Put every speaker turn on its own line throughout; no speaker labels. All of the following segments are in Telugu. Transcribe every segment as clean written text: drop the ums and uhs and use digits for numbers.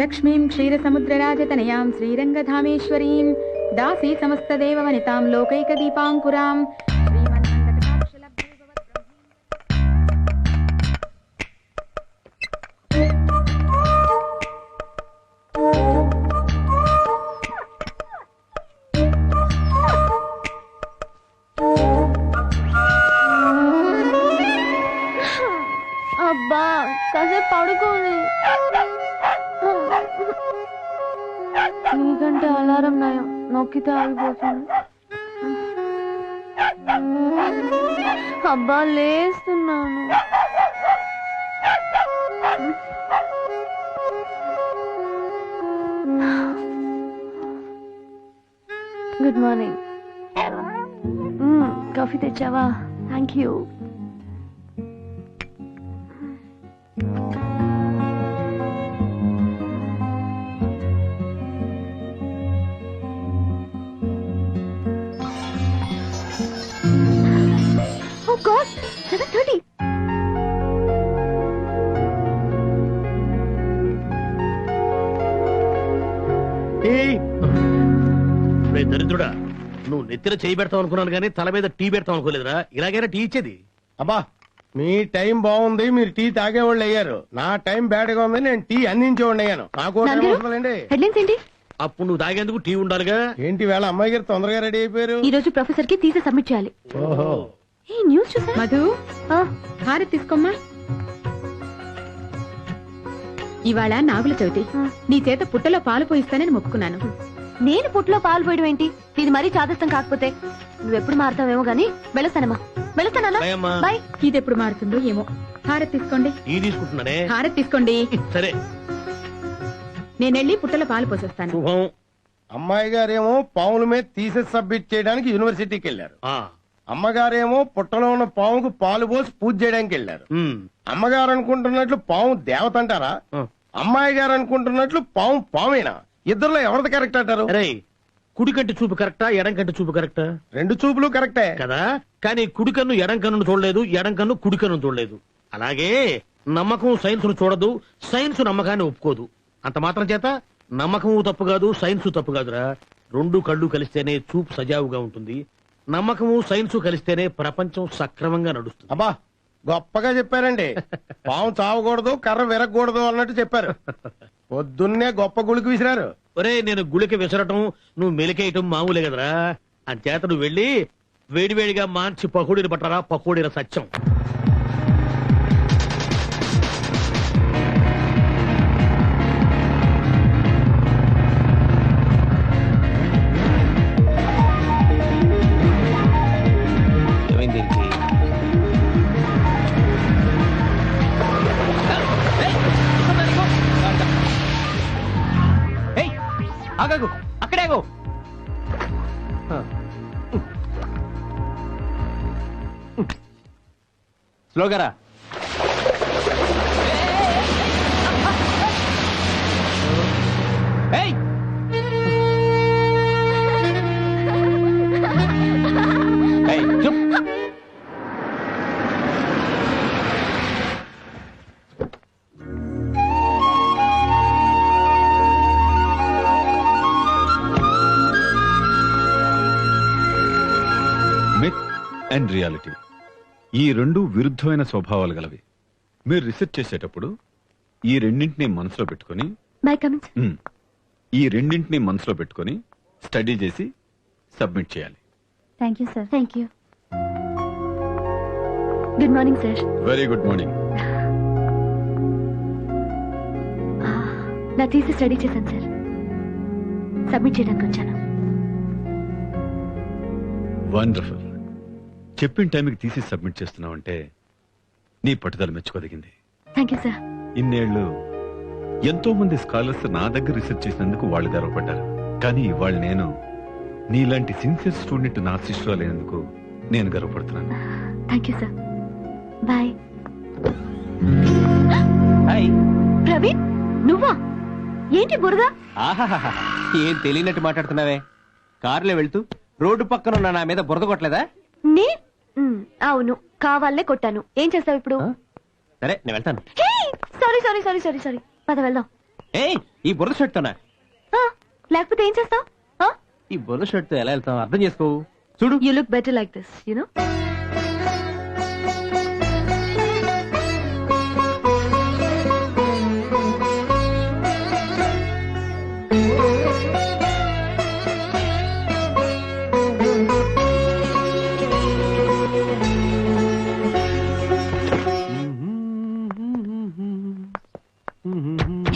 లక్ష్మీం క్షీరసముద్రరాజతనయాం శ్రీరంగధామేశ్వరీం దాసీ సమస్తదేవవనితాం లోకైకదీపాంకురాం
అబ్బా కాసేపు పడుకోని నీకంటే అలారం నయం నొక్కితే ఆగిపోతుంది. అబ్బా లేస్తున్నాను. Good morning. కాఫీ తెచ్చావా? Thank you. Oh God, 7:30.
దరిద్రుడా, నువ్వు నెత్తిన చేయి పెడతావు అనుకున్నాను కానీ తల మీద టీ పెడతావు అనుకోలేదురా. ఇలాగైనా టీ ఇచ్చేది.
అబ్బా మీ టైం బాగుంది, మీరు టీ తాగేవాళ్ళు అయ్యారు. నా టైం బ్యాడ్ గా ఉంది, నేను టీ అందించేవాడిని అయ్యాను. నాకు
హెడ్లైన్స్ ఏంటి?
అప్పుడు నువ్వు తాగేందుకు టీ ఉండాలిగా.
ఏంటి వేళ అమ్మాయి గారు తొందరగా రెడీ అయిపోయారు?
ఈ రోజు ప్రొఫెసర్ కి థీసిస్ సబ్మిట్ చేయాలి.
ఓహో,
ఈ న్యూస్ చూసా?
మధు హారతి తీసుకోమ్మా. ఇవాళ నాగుల చవితి, నీ చేత పుట్టలో పాలు పోయిస్తానని మొక్కుకున్నాను.
నేను పుట్లో పాలు పోయడం ఏంటి? ఇది మరీ చాదస్తం కాకపోతే. నువ్వెప్పుడు మారుతావేమో గానీ వెళ్ళొస్తానమ్మా. వెళ్ళొస్తానా? బాయ్.
ఇది ఎప్పుడు మారుతుందో ఏమో. హారతి తీసుకోండి.
టీ తీసుకుంటున్నానే.
హారతి తీసుకోండి.
సరే,
నేనెళ్ళి పుట్టలో పాలు పోసొస్తాను.
శుభం.
అమ్మాయి గారేమో పాముల మీద థీసిస్ సబ్మిట్ చేయడానికి యూనివర్సిటీకి వెళ్ళారు. అమ్మగారేమో పుట్టలో ఉన్న పాముకు పాలు పోసి పూజ చేయడానికి వెళ్ళారు. అమ్మగారు అనుకుంటున్నట్లు పాము దేవత అంటారా? అమ్మాయి గారు అనుకుంటున్నట్లు పాము పామేనా? ఇద్దరులో ఎవరిది కరెక్ట్ అంటారు?
కుడి కంటి చూపు కరెక్టా, ఎడం కంటి చూపు కరెక్టా?
రెండు చూపులు కరెక్టే
కదా, కానీ కుడి కన్ను ఎడం కన్ను చూడలేదు, ఎడం కన్ను కుడి కన్ను చూడలేదు. అలాగే నమ్మకం సైన్స్ ను చూడదు, సైన్స్ నమ్మకాన్ని ఒప్పుకోదు. అంత మాత్రం చేత నమ్మకం తప్పు కాదు, సైన్స్ తప్పు కాదురా. రెండు కళ్ళు కలిస్తేనే చూపు సజావుగా ఉంటుంది. నమ్మకము సైన్స్ కలిస్తేనే ప్రపంచం సక్రమంగా నడుస్తుంది.
అబ్బా గొప్పగా చెప్పారండి. పాము చావకూడదు, కర్ర విరగకూడదు అన్నట్టు చెప్పారు. పొద్దున్నే గొప్ప గుళికి విసిరారు.
ఒరే, నేను గుళికి విసరటం, నువ్వు మెలికేయటం మామూలే కదరా. అంచేత నువ్వు వెళ్ళి వేడివేడిగా మార్చి పకోడీలు పట్టరా. పకోడీల సత్యం.
ఆగకు, అక్కడే ఆగు. స్లోగా రా. చూప్.
మిత్ అండ్ రియాలిటీ, ఈ రెండు విరుద్ధమైన స్వభావాలు గలవి. మీరు రీసెర్చ్ చేసేటప్పుడు ఈ రెండింటినీ మనసులో పెట్టుకుని స్టడీ చేసి సబ్మిట్ చేయాలి.
Thank you sir. Thank you. Good morning sir.
Very good morning.
నా థీసిస్ స్టడీ చేశాను సార్. సబ్మిట్ చేయడానికి వచ్చాను.
వండర్ఫుల్. చెప్పిన టైంకి తీసి సబ్మిట్ చేస్తున్నావంటే నీ పట్టుదల మెచ్చుకోదగింది.
Thank you sir.
ఇన్నేళ్లు ఎంతో మంది స్కాలర్స్ నా దగ్గర రీసెర్చ్ చేసినందుకు వాళ్ళు గర్వపడ్డారు. కానీ ఇవాళ నేను నీలాంటి సిన్సియర్ స్టూడెంట్ నా శిష్యురాలైనందుకు నేను గర్వపడుతున్నాను.
Thank you sir. Bye.
Hi
Praveen, నువ్వా? ఏంటి బురద?
ఆహాహా, ఏం తెలియనట్టు మాట్లాడుతున్నావే. కారులో వెళ్తూ రోడ్డు పక్కన ఉన్న నా మీద బురద కొట్టలేదా?
అవును, కావాలనే కొట్టాను. ఏం చేస్తావు ఇప్పుడు?
సరే, నేను వెళ్తాను.
Sorry sorry sorry sorry sorry. పద వెళ్దాం.
ఏయ్ ఈ బుర్ర షర్ట్ తోనా?
ఆ, లేకపోతే ఏం చేస్తావు?
ఈ బుర్ర షర్ట్ తో ఎలా వెళ్తావు అర్థం చేసుకో. చూడు
you look better like this you know.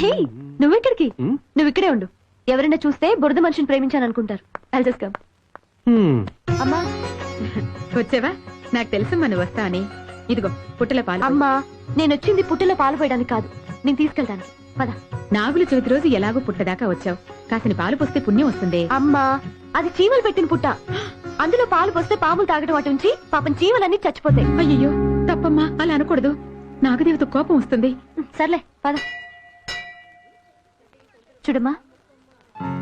Hey, నువ్వెక్కడికి? నువ్వు ఇక్కడే ఉండు. ఎవరైనా చూస్తే బురద మనిషిని ప్రేమించాను అనుకుంటారు. I'll just come. అమ్మా
వచ్చావా? నాకు తెలుసమ్మా నువ్వు వస్తావని. ఇదిగో పుట్టల పాలు.
అమ్మా, నేను వచ్చింది పుట్టలో పాలు పోయడానికి కాదు, నేను తీసుకెళ్తాను. పద.
నాగుల చవితి రోజు ఎలాగో పుట్టదాకా వచ్చావు, కాసిన పాలు పోస్తే పుణ్యం వస్తుంది.
అమ్మా, అది చీమలు పెట్టిన పుట్ట. అందులో పాలు పోస్తే పాములు తాగడం అటు ఉంచి పాపం చీమలన్నీ చచ్చిపోతాయి.
అయ్యయ్యో తప్పమ్మా, అలా అనకూడదు. నాగదేవత కోపం వస్తుంది.
సర్లే పద. చూడమ్మా,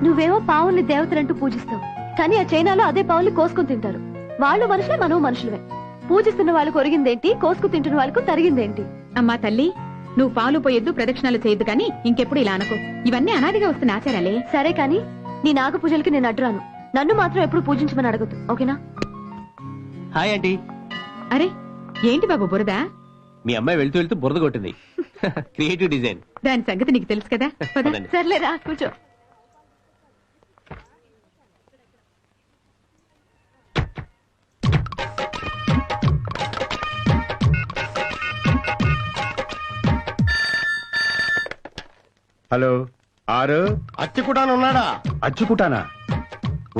నువ్వేమో పావుల్ని దేవతలంటూ పూజిస్తావు, కానీ ఆ చైనాలో అదే పావుల్ని కోసుకుని తింటారు. వాళ్ళు మనుషులే, మనం మనుషులమే. పూజిస్తున్న వాళ్ళకు ఒరిగిందేంటి, కోసుకు తింటున్న వాళ్ళకు తరిగిందేంటి?
అమ్మా తల్లి, నువ్వు పాలు పోయొద్దు, ప్రదక్షిణాలు చేయొద్దు, కానీ ఇంకెప్పుడు ఇలా అనుకో. ఇవన్నీ అనాదిగా వస్తున్న ఆచారాలే.
సరే కానీ నీ నాగ పూజలకి నేను అడ్డురాను. నన్ను మాత్రం ఎప్పుడు పూజించమని అడగద్దు, ఓకేనా?
Hi aunty.
అరే ఏంటి బాబు బురద?
మీ అమ్మాయి వెళ్తూ వెళ్తూ బురద కొట్టింది. Creative design.
దాని సంగతి నీకు తెలుసు కదా. పద.
పదండి.
సర్లే రా, కూర్చో.
హలో, ఆరు అచ్చుకుటాను ఉన్నాడా?
అచ్చుకుటానా?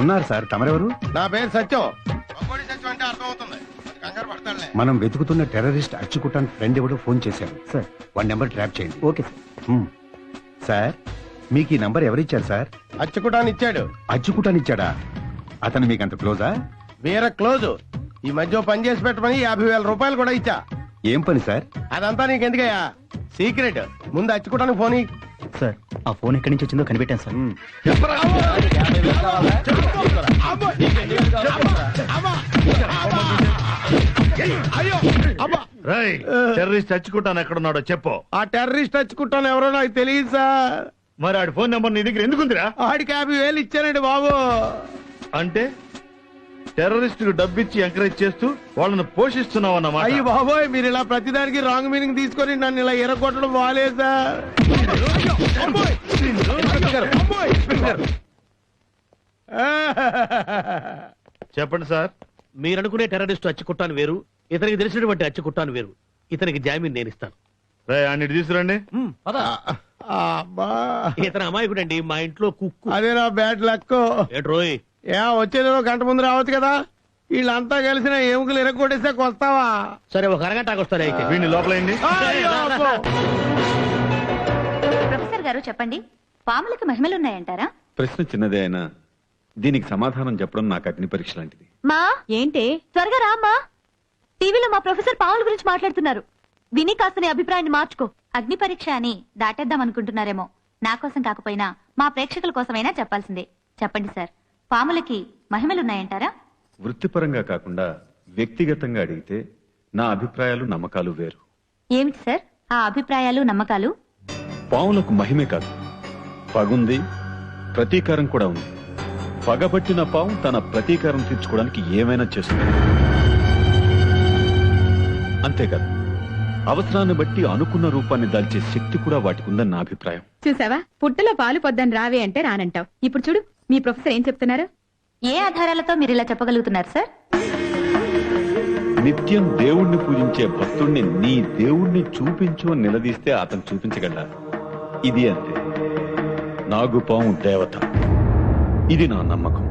ఉన్నారు సార్. తమరెవరు?
నా పేరు సత్యం. మగోడి సత్యం అంటే అర్థమవుతుంది. కంగారు పడతాడులే.
మనం వెతుకుతున్న టెర్రరిస్ట్ అచ్చుకుటాన్ ఫ్రెండ్ ఎవడో ఫోన్ చేశాడు సార్. వన్ నెంబర్ ట్రాప్ చేయండి. Okay sir. సార్, మీకు ఈ నంబర్ ఎవరిచ్చారు సార్?
అచ్చుకుటాను ఇచ్చాడు.
అచ్చుకుటాన్ ఇచ్చాడా? అతను మీకు అంత క్లోజా?
వేరే క్లోజ్. ఈ మధ్య ఓ పని చేసి పెట్టమని 50,000 రూపాయలు కూడా ఇచ్చా.
ఏం పని సార్?
అదంతా నీకెందుకయ్యా, సీక్రెట్. ముందు అచ్చుకోవడానికి ఫోన్ ఇయ్యి.
సార్, ఆ ఫోన్ ఎక్కడి నుంచి వచ్చిందో కనిపెట్టాను సార్.
టెర్రరిస్ట్ చచ్చుకుంటాను ఎక్కడున్నాడో చెప్పు.
ఆ టెర్రరిస్ట్ అచ్చుకుంటాను ఎవరో నాకు తెలియదు సార్.
మరి ఆడి ఫోన్ నెంబర్ నీ దగ్గర ఎందుకుందిరా?
ఆడికి 50,000 ఇచ్చానండి బాబు.
అంటే టెర్రరిస్ట్ డబ్బిచ్చి ఎంకరేజ్ చేస్తూ వాళ్ళని పోషిస్తున్నావు అన్నమాట.
అయ్యి బాబోయ్, మీరు ఇలా ప్రతిదానికి రాంగ్ మీనింగ్ తీసుకొని నన్ను ఇలా ఎరగొట్టడం బాగాలేదు సార్.
చెప్పండి సార్. మీరు అనుకునే టెర్రరిస్ట్ అచ్చుకుట్టాను వేరు, ఇతనికి తెలిసినటువంటి అచ్చుకుట్టాను వేరు. ఇతనికి జామీన్ నేను ఇస్తాను. అన్నిటి తీసుకురండి.
అబ్బా,
ఇతను అమాయకుడండి, మా ఇంట్లో కుక్కు.
అదే నా బ్యాడ్ లక్.
ఏట్రోయ్,
వచ్చేదేమో గంట ముందు రావచ్చు కదా. వీళ్ళంతా కలిసిన ఎముకలు ఎరగొట్టేస్తే వస్తావా?
సరే ఒక అరగంటకు వస్తారు. అయితే వీడిని లోపలైంది.
ప్రొఫెసర్ గారు చెప్పండి, పాములకి మహిమలున్నాయంటారా?
ప్రశ్న చిన్నదే అయినా దీనికి సమాధానం చెప్పడం నాకు అగ్ని పరీక్ష లాంటిది.
మా
ఏంటి?
త్వరగా రా అమ్మా. టీవీలో మా ప్రొఫెసర్ పావుల గురించి మాట్లాడుతున్నారు. విని కాస్త నీ అభిప్రాయాన్ని మార్చుకో.
అగ్ని పరీక్ష అని దాటేద్దాం అనుకుంటున్నారేమో. నా కోసం కాకపోయినా మా ప్రేక్షకుల కోసమైనా చెప్పాల్సిందే. చెప్పండి సార్, పాములకి మహిమలున్నాయంటారా?
వృత్తిపరంగా కాకుండా వ్యక్తిగతంగా అడిగితే నా అభిప్రాయాలు నమ్మకాలు వేరు.
ఏమిటి సార్ ఆ అభిప్రాయాలు నమ్మకాలు?
పావులకు మహిమే కాదు, పగుంది, ప్రతీకారం కూడా ఉంది. పగబట్టిన పాము తన ప్రతీకారం తీర్చుకోవడానికి ఏమైనా చేస్తుంది. అంతేకాదు, అవసరాన్ని బట్టి అనుకున్న రూపాన్ని దాల్చే శక్తి కూడా వాటికి ఉందని నా అభిప్రాయం.
చూసావా, పుట్టలో పాలు పొద్దని రావే అంటే రానంటావు. ఇప్పుడు చూడు మీ ప్రొఫెసర్ ఏం చెప్తున్నారు.
ఏ ఆధారాలతో మీరు ఇలా చెప్పగలుగుతున్నారు సార్?
నిత్యం దేవుణ్ణి పూజించే భక్తుణ్ణి నీ దేవుణ్ణి చూపించు అని నిలదీస్తే అతను చూపించగలడా? ఇది అంతే. నాగుపాము దేవత, ఇది నా నమ్మకం.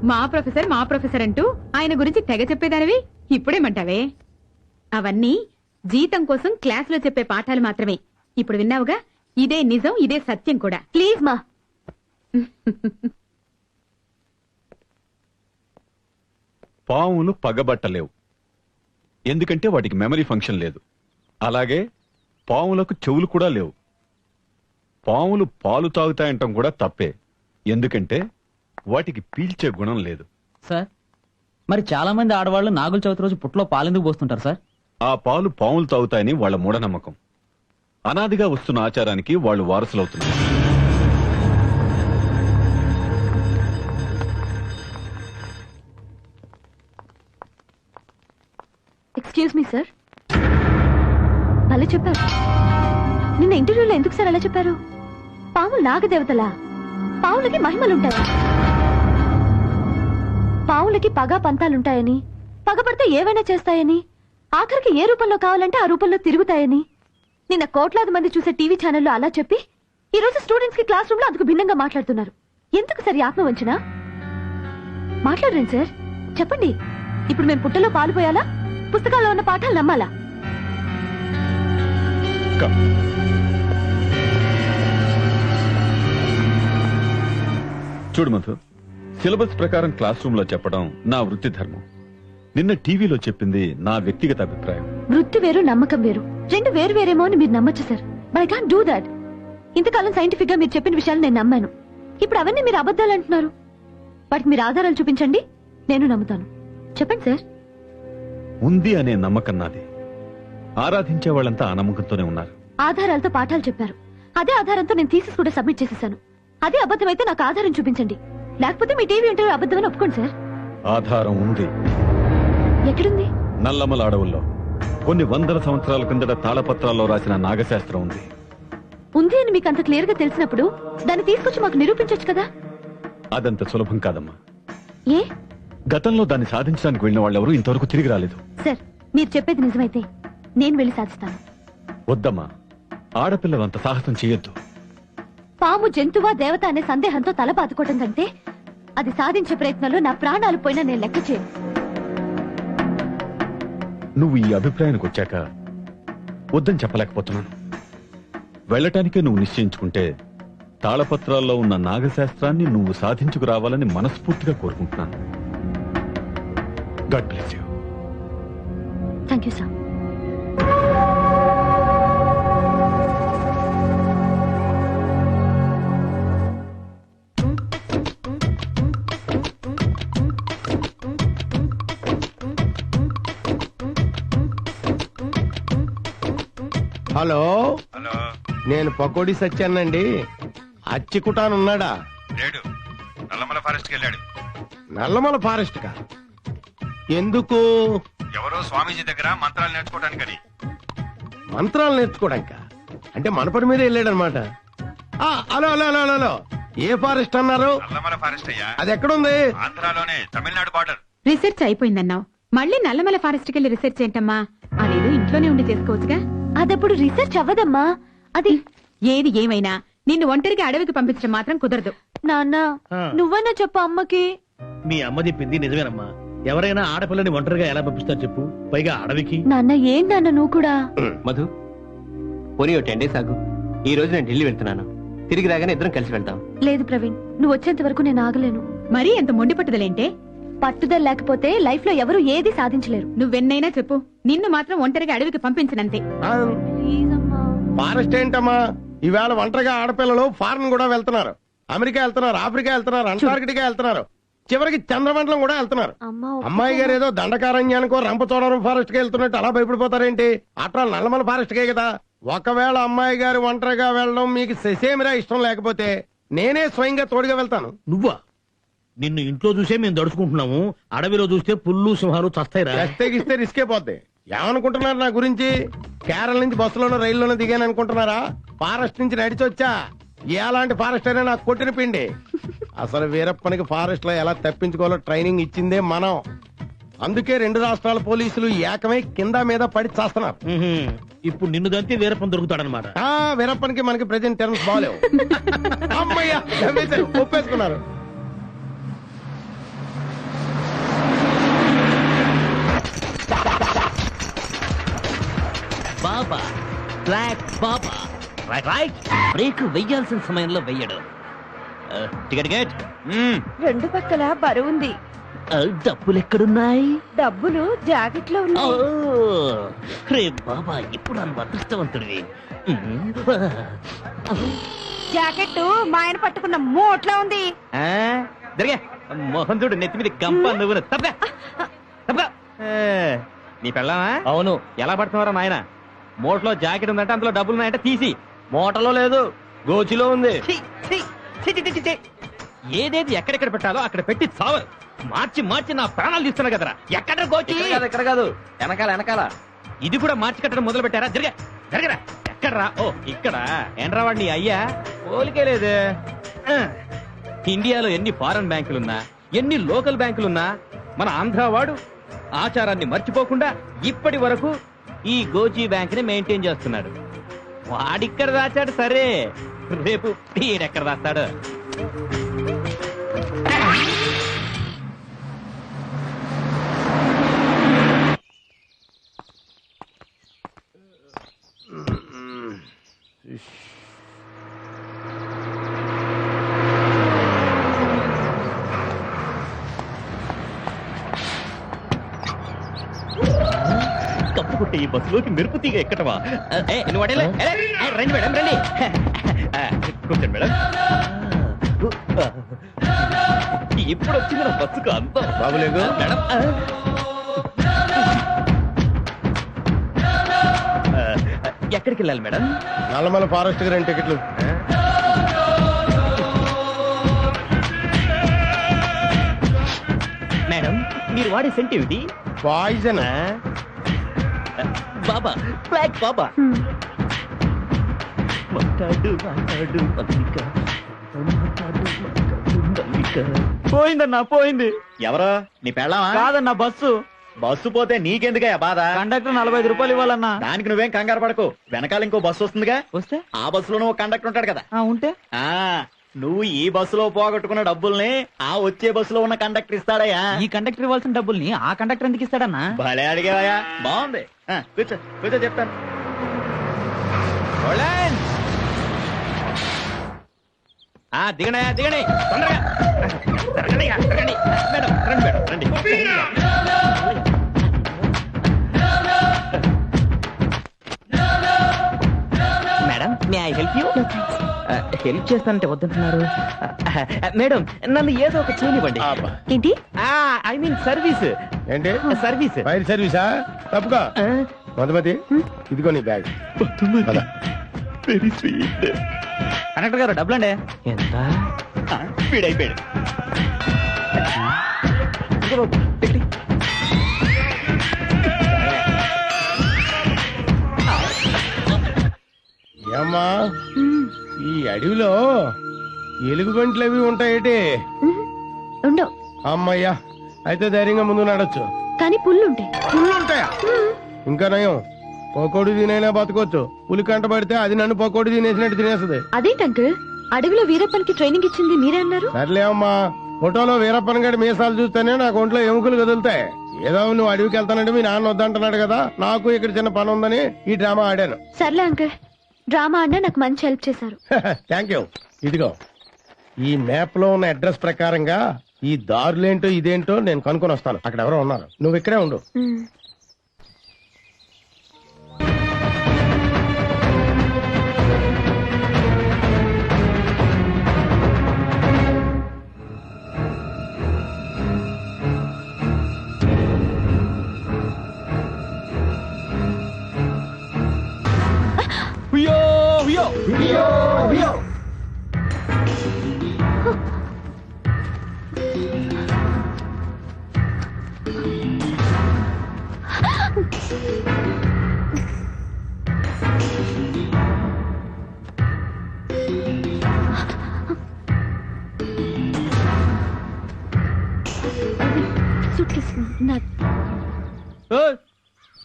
మా ప్రొఫెసర్ అంటూ ఆయన గురించి తెగ చెప్పేదానివి ఇప్పుడేమంటావే? అవన్నీ జీతం కోసం క్లాసులో చెప్పే పాఠాలు మాత్రమే. ఇప్పుడు విన్నావుగా, ఇదే నిజం, ఇదే సత్యం కూడా.
ప్లీజ్ మా.
పాములు పగబట్టలేవు, ఎందుకంటే వాటికి మెమరీ ఫంక్షన్ లేదు. అలాగే పాములకు చెవులు కూడా లేవు. పాములు పాలు తాగుతాయంటాం కూడా తప్పే, ఎందుకంటే వాటికి పీల్చే గుణం లేదు.
సార్, మరి చాలా మంది ఆడవాళ్ళు నాగుల చవితి రోజు పుట్టలో పాలెందుకు పోస్తుంటారు సార్?
ఆ పాలు పాములు తాగుతాయని వాళ్ళ మూఢనమ్మకం. అనాదిగా వస్తున్న ఆచారానికి వాళ్ళు వారసులవుతున్నారు.
Excuse me sir. భలే చెప్పారు. నిన్న ఇంటర్వ్యూలో ఎందుకు సార్ అలా చెప్పారు? పాములు నాగదేవతలా? పావులకి మహిమలుంటాయా? పావులకి పగ పంతాలుంటాయని, పగపడితే ఏవైనా చేస్తాయని, ఆఖరికి ఏ రూపంలో కావాలంటే ఆ రూపంలో తిరుగుతాయని నిన్న కోట్లాది మంది చూసే టీవీ ఛానల్లో అలా చెప్పి ఈ రోజు స్టూడెంట్స్ కి క్లాస్ రూమ్ లో అందుకు భిన్నంగా మాట్లాడుతున్నారు. ఎందుకు సార్ ఈ ఆత్మవంచన? మాట్లాడండి సార్, చెప్పండి. ఇప్పుడు మేము పుట్టలో పాలు పోయాలా, పుస్తకాల్లో ఉన్న పాఠాలు నమ్మాలా?
చూడు మధు, సిలబస్ ప్రకారం క్లాస్ రూమ్ లో చెప్పడం నా వృత్తి ధర్మం. నిన్న టీవీలో చెప్పింది నా వ్యక్తిగత అభిప్రాయం.
వృత్తి వేరు, నమ్మకం వేరు. రెండు వేరు వేరేమో అని మీరు నమ్మచ్చు sir. But I can't do that. ఇంతకాలం సైంటిఫిక్ గా మీరు చెప్పిన విషయాలు నేను నమ్మాను. ఇప్పుడు అవన్నీ మీరు అబద్ధాలు అంటున్నారు. బట్ మీరు ఆధారాలు చూపించండి, నేను నమ్ముతాను. చెప్పండి సార్.
ఉంది అనే నమ్మకం నాది. ఆరాధించే వాళ్ళంతా ఆ నమ్మకంతోనే ఉన్నారు.
ఆధారాలతో పాఠాలు చెప్పారు. అదే ఆధారంతో నేను థీసిస్ కూడా సబ్మిట్ చేసేసాను. అదే అబద్ధమైతే నాకు ఆధారం చూపించండి, లేకపోతే మీ టీవీ ఇంటర్వ్యూ అబద్ధమని ఒప్పుకోండి సార్.
ఆధారం ఉంది.
ఎక్కడుంది?
నల్లమల అడవుల్లో కొన్ని వందల సంవత్సరాల కిందట తాళపత్రాల్లో రాసిన నాగశాస్త్రం ఉంది.
ఉంది అని మీకు అంత క్లియర్ గా తెలిసినప్పుడు దాన్ని తీసుకొచ్చి మాకు నిరూపించొచ్చు కదా.
అదంత సులభం కాదమ్మా.
ఏ?
గతంలో దాన్ని సాధించడానికి వెళ్ళిన వాళ్ళెవరూ ఇంతవరకు తిరిగి రాలేదు.
సార్, మీరు చెప్పేది నిజమైతే నేను వెళ్ళి సాధిస్తాను.
వద్దమ్మా, ఆడపిల్లలు అంత సాహసం చేయొద్దు.
పాము జంతువా దేవత అనే సందేహంతో తల బాదుకోవడం కంటే అది సాధించే ప్రయత్నంలో నా ప్రాణాలు పోయినా నేను లెక్క చేయను.
నువ్వు ఈ అభిప్రాయానికి వచ్చాక వద్దని చెప్పలేకపోతున్నాను. వెళ్ళటానికే నువ్వు నిశ్చయించుకుంటే తాళపత్రాల్లో ఉన్న నాగశాస్త్రాన్ని నువ్వు సాధించుకురావాలని మనస్ఫూర్తిగా కోరుకుంటున్నాను. God bless you.
Thank you sir.
Hello. నేను పకోడీ సత్యానండి. అచ్చికుటాన్ ఉన్నాడా?
లేడు, నల్లమల ఫారెస్ట్ వెళ్ళాడు.
నల్లమల ఫారెస్ట్ కా? ఎందుకు?
ఎవరో స్వామీజీ దగ్గర మంత్రాలు నేర్చుకోవడానికని.
మంత్రాలు నేర్చుకోవడానిక? అంటే మన పని మీద వెళ్ళాడనమాట. హలో హలో హలో హలో, ఏ ఫారెస్ట్ అన్నారు?
నల్లమల ఫారెస్ట్ అయ్యా.
అది ఎక్కడుంది?
ఆంధ్రాలోనే, తమిళనాడు బార్డర్.
రిసెర్చ్ అయిపోయిందన్నావు, మళ్ళీ నల్లమల ఫారెస్ట్ కెళ్ళి రిసెర్చ్ ఏంటమ్మా? అదేదో ఇంట్లోనే ఉండి చేసుకోవచ్చుగా.
అదప్పుడు రీసెర్చ్ అవ్వదమ్మా. అది
ఏది ఏమైనా నిన్ను ఒంటరిగా అడవికి పంపించడం మాత్రం కుదరదు.
నాన్న, నువ్వన్నా చెప్పు అమ్మకి.
మీ అమ్మ చెప్పింది నిజమేనమ్మా. ఎవరైనా ఆడపిల్లని ఒంటరిగా ఎలా పంపిస్తారు చెప్పు, పైగా అడవికి.
నాన్న, ఏం నాన్న నువ్వు కూడా?
మధు, పోనీ 10 days ఆగు. ఈ రోజు నేను ఢిల్లీ వెళ్తున్నాను. తిరిగి రాగానే ఇద్దరం కలిసి వెళ్తాం.
లేదు ప్రవీణ్, నువ్వు వచ్చేంత వరకు నేను ఆగలేను.
మరీ ఎంత మొండి పట్టుదలేంటే?
పట్టుదల లేకపోతే లైఫ్ లో ఎవరు ఏది సాధించలేరు.
నువ్వెన్నైనా చెప్పు, నిన్ను మాత్రం ఒంటరిగా అడవికి పంపించనంతే.
ప్లీజ్ అమ్మా.
ఫారెస్ట్ ఏంటమ్మా? ఈవేళ ఒంటరిగా ఆడపిల్లలు ఫారెన్ కూడా వెళ్తున్నారు. అమెరికా వెళ్తున్నారు, ఆఫ్రికా వెళ్తున్నారు, అంటార్కిటికా వెళ్తున్నారు, చివరికి చంద్రమండలం కూడా వెళ్తున్నారు. అమ్మాయి గారు ఏదో దండకారణ్యానికో రంపచోడవరం ఫారెస్ట్ కి వెళ్తున్నట్టు అలా భయపడిపోతారేంటి? అట్లా నల్లమల ఫారెస్ట్ కే కదా. ఒకవేళ అమ్మాయి గారు ఒంటరిగా వెళ్ళడం మీకు ససేమిరా ఇష్టం లేకపోతే నేనే స్వయంగా తోడుగా వెళ్తాను.
నువ్వా? నిన్ను ఇంట్లో చూసే మేము దడుచుకుంటున్నాము, అడవిలో చూస్తే పుల్లు సింహాలు చస్తాయిరా.
తెగిస్తే రిస్కే పోద్ది. ఏమనుకుంటున్నారు నా గురించి? కేరళ నుంచి బస్సులోనో రైల్లోనో దిగాను అనుకుంటున్నారా? ఫారెస్ట్ నుంచి నడిచొచ్చా. ఎలాంటి ఫారెస్ట్ అయినా నాకు కొట్టిన పిండి. అసలు వీరప్పనికి ఫారెస్ట్ లో ఎలా తప్పించుకోవాలో ట్రైనింగ్ ఇచ్చిందే మనం. అందుకే 2 రాష్ట్రాల పోలీసులు ఏకమై కింద మీద పడి చేస్తున్నారు.
ఇప్పుడు నిన్ను దంతే వీరప్పని దొరుకుతాడనమాట.
వీరప్పనికి మనకి ప్రెజెంట్ టర్మ్స్ బాలేవు. అమ్మయ్యా, ఒప్పేసుకున్నారు.
బాబా, బ్లాక్ బాబా. రైట్ రైట్, బ్రేక్ వెయ్యాల్సిన సమయంలో వెయ్యడు. Ticket gate.
2 పక్కల బరువుంది.
డబ్బులు ఎక్కడున్నాయి?
డబ్బులు జాకెట్ లో ఉన్నాయి.
రే బాబా, ఇప్పుడు నన్ను అదృష్టవంతుడివి.
జాకెట్ మా ఆయన పట్టుకున్న మోట్లా ఉంది.
జరిగా మోహన్ చూడు, నెత్తి మీద గంప. నువ్వు తప్పగా తప్పగా. నీ పెళ్ళామా?
అవును.
ఎలా పడుతున్నారా నాయన? మూటలో జాకెట్ ఉందంటే అందులో డబ్బులు ఉన్నాయంటే తీసి. మూటలో లేదు, గోచిలో ఉంది. ఏదేది ఎక్కడెక్కడ పెట్టాలో అక్కడ పెట్టి చావరు. మార్చి మార్చి నా ప్రాణాలు తీస్తున్నా కదరా. ఎక్కడ గోచి? ఎక్కడ కాదు, వెనకాల వెనకాల. ఇది కూడా మార్చి కట్టడం మొదలు పెట్టారా? జరగరా. ఎక్కడరా? ఓ ఇక్కడ. ఏంట్రా వాడిని అయ్యా? పోలికే లేదు. ఇండియాలో ఎన్ని ఫారెన్ బ్యాంకులున్నా, ఎన్ని లోకల్ బ్యాంకులున్నా, మన ఆంధ్ర వాడు ఆచారాన్ని మర్చిపోకుండా ఇప్పటి వరకు ఈ గోచి బ్యాంక్ ని మెయింటైన్ చేస్తున్నాడు. వాడిక్కడ దాచాడు సరే, రేపు ఈడెక్కడ దాస్తాడు? కప్పుకుంటే ఈ బస్సులోకి మెరుపు తీగ ఎక్కటవా? నువ్వు అడేలే. రండి మేడం, రండి. కూర్చోండి మేడం. ఇప్పుడు వచ్చింది నా బస్సుకు అంత
బాబులేదు
మేడం. ఎక్కడికి వెళ్ళాలి మేడం?
నల్లమల ఫారెస్ట్ కి 2 టికెట్లు.
మేడం మీరు వాడే సెంట్ ఏమిటి?
పాయిజన్.
బాబా, బ్లాక్ బాబా. పోయిందన్నా, పోయింది.
ఎవరో నీ పెళ్ళామా?
కాదన్నా, బస్సు.
బస్సు పోతే నీకెందుకయ్యా బాధ?
కండక్టర్ 45 రూపాయలు ఇవ్వాలన్నా.
దానికి నువ్వేం కంగారు పడకు, వెనకాల ఇంకో బస్సు వస్తుందిగా.
వస్తే
ఆ బస్సులో నువ్వు కండక్టర్ ఉంటాడు కదా.
ఉంటే
ఆ నువ్వు ఈ బస్సులో పోగొట్టుకున్న డబ్బుల్ని ఆ వచ్చే బస్సులో ఉన్న కండక్టర్ ఇస్తాడయ్యా.
ఈ కండక్టర్ ఇవ్వాల్సిన డబ్బుల్ని ఆ కండక్టర్ ఎందుకు ఇస్తాడన్నా?
భలే అడిగావయ్యా, బాగుంది. కూర్చో కూర్చో, చెప్తాను.
దిగనయా, దిగనే తొందరగా. రండి మేడం, రండి మేడం, రండి. Madam, may I help you? Help చేస్తానంటే వద్దంటున్నారు. మేడం, నన్ను ఏదో ఒక చేయనివ్వండి.
ఏంటి?
I mean service.
ఏంటి
సర్వీస్?
ఫైర్ సర్వీసా? తప్పుగా. మధుమతి, ఇదిగో నీ బ్యాగ్.
Very sweet.
కనెక్టర్ గారు డబ్బులండి. ఎంత?
వీడైపోయాడు.
ఏమ్మా, ఈ అడవిలో ఎలుగుబంట్లు అవి ఉంటాయేటి?
ఉండవు.
అమ్మయ్యా, అయితే ధైర్యంగా ముందు నడొచ్చు.
కానీ పుల్లుంటాయి.
పుల్లు ఉంటాయా? ఇంకా నయం, పకోడి తినైనా బతకొచ్చు. పులి కంట పడితే అది నన్ను పకోడి తినేసినట్టు తినేస్తుంది.
అదేంటి అంకుల్, అడవిలో వీరప్పనికి ట్రైనింగ్ ఇచ్చింది మీరే అన్నారు.
సర్లే అమ్మా, ఫోటోలో వీరప్పన్ గడి మీసాలు చూస్తేనే నాకు ఒంట్లో ఎముకలు కదులుతాయి. ఏదో నువ్వు అడవికి వెళ్తానంటే మీ నాన్న వద్దంటున్నాడు కదా, నాకు ఇక్కడ చిన్న పని ఉందని ఈ డ్రామా ఆడాను.
సర్లే అంకుల్, డ్రామా అన్నా నాకు మంచి హెల్ప్ చేశారు.
Thank you. ఇదిగో ఈ మ్యాప్ లో ఉన్న అడ్రస్ ప్రకారంగా ఈ దారులేంటో ఇదేంటో నేను కనుక్కొని వస్తాను. అక్కడ ఎవరో ఉన్నారు, నువ్వు ఇక్కడే ఉండు.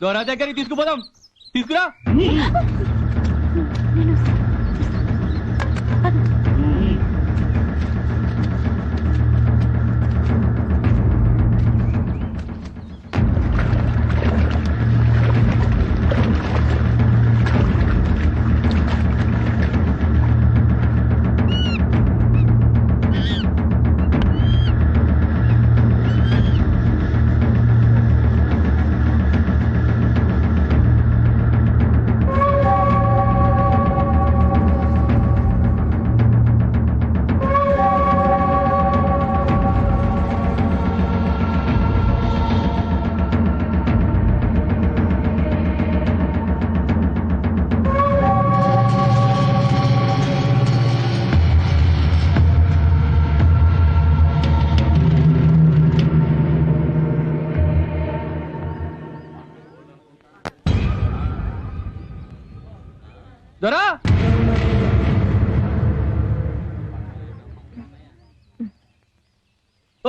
దొరా దగ్గరికి తీసుకుపోదాం. తీసుకురా.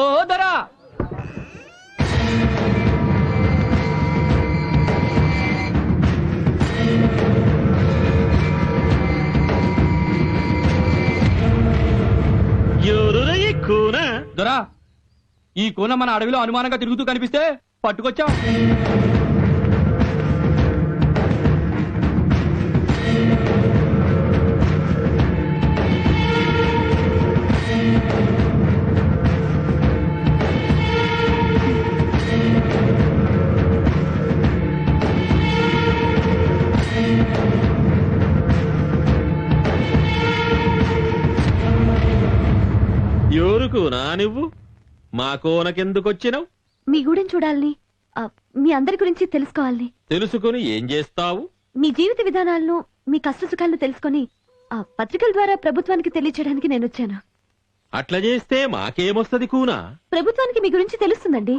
ఓ దొరా
ఎవరురా ఈ కూన?
దొరా ఈ కూన మన అడవిలో అనుమానంగా తిరుగుతూ కనిపిస్తే పట్టుకొచ్చాం.
ఎవరు కూనా నువ్వు? మా కోనకెందుకొచ్చినావు?
మీ గూడెం చూడాలని మీ అందరి గురించి తెలుసుకోవాలని,
తెలుసుకుని ఏం చేస్తావు?
మీ జీవిత విధానాలను, మీ కష్ట సుఖాలను తెలుసుకొని పత్రికల ద్వారా ప్రభుత్వానికి తెలియచేయడానికి నేను వచ్చాను.
అట్లా చేస్తే మాకేమొస్తది కూనా?
ప్రభుత్వానికి మీ గురించి తెలుస్తుందండి.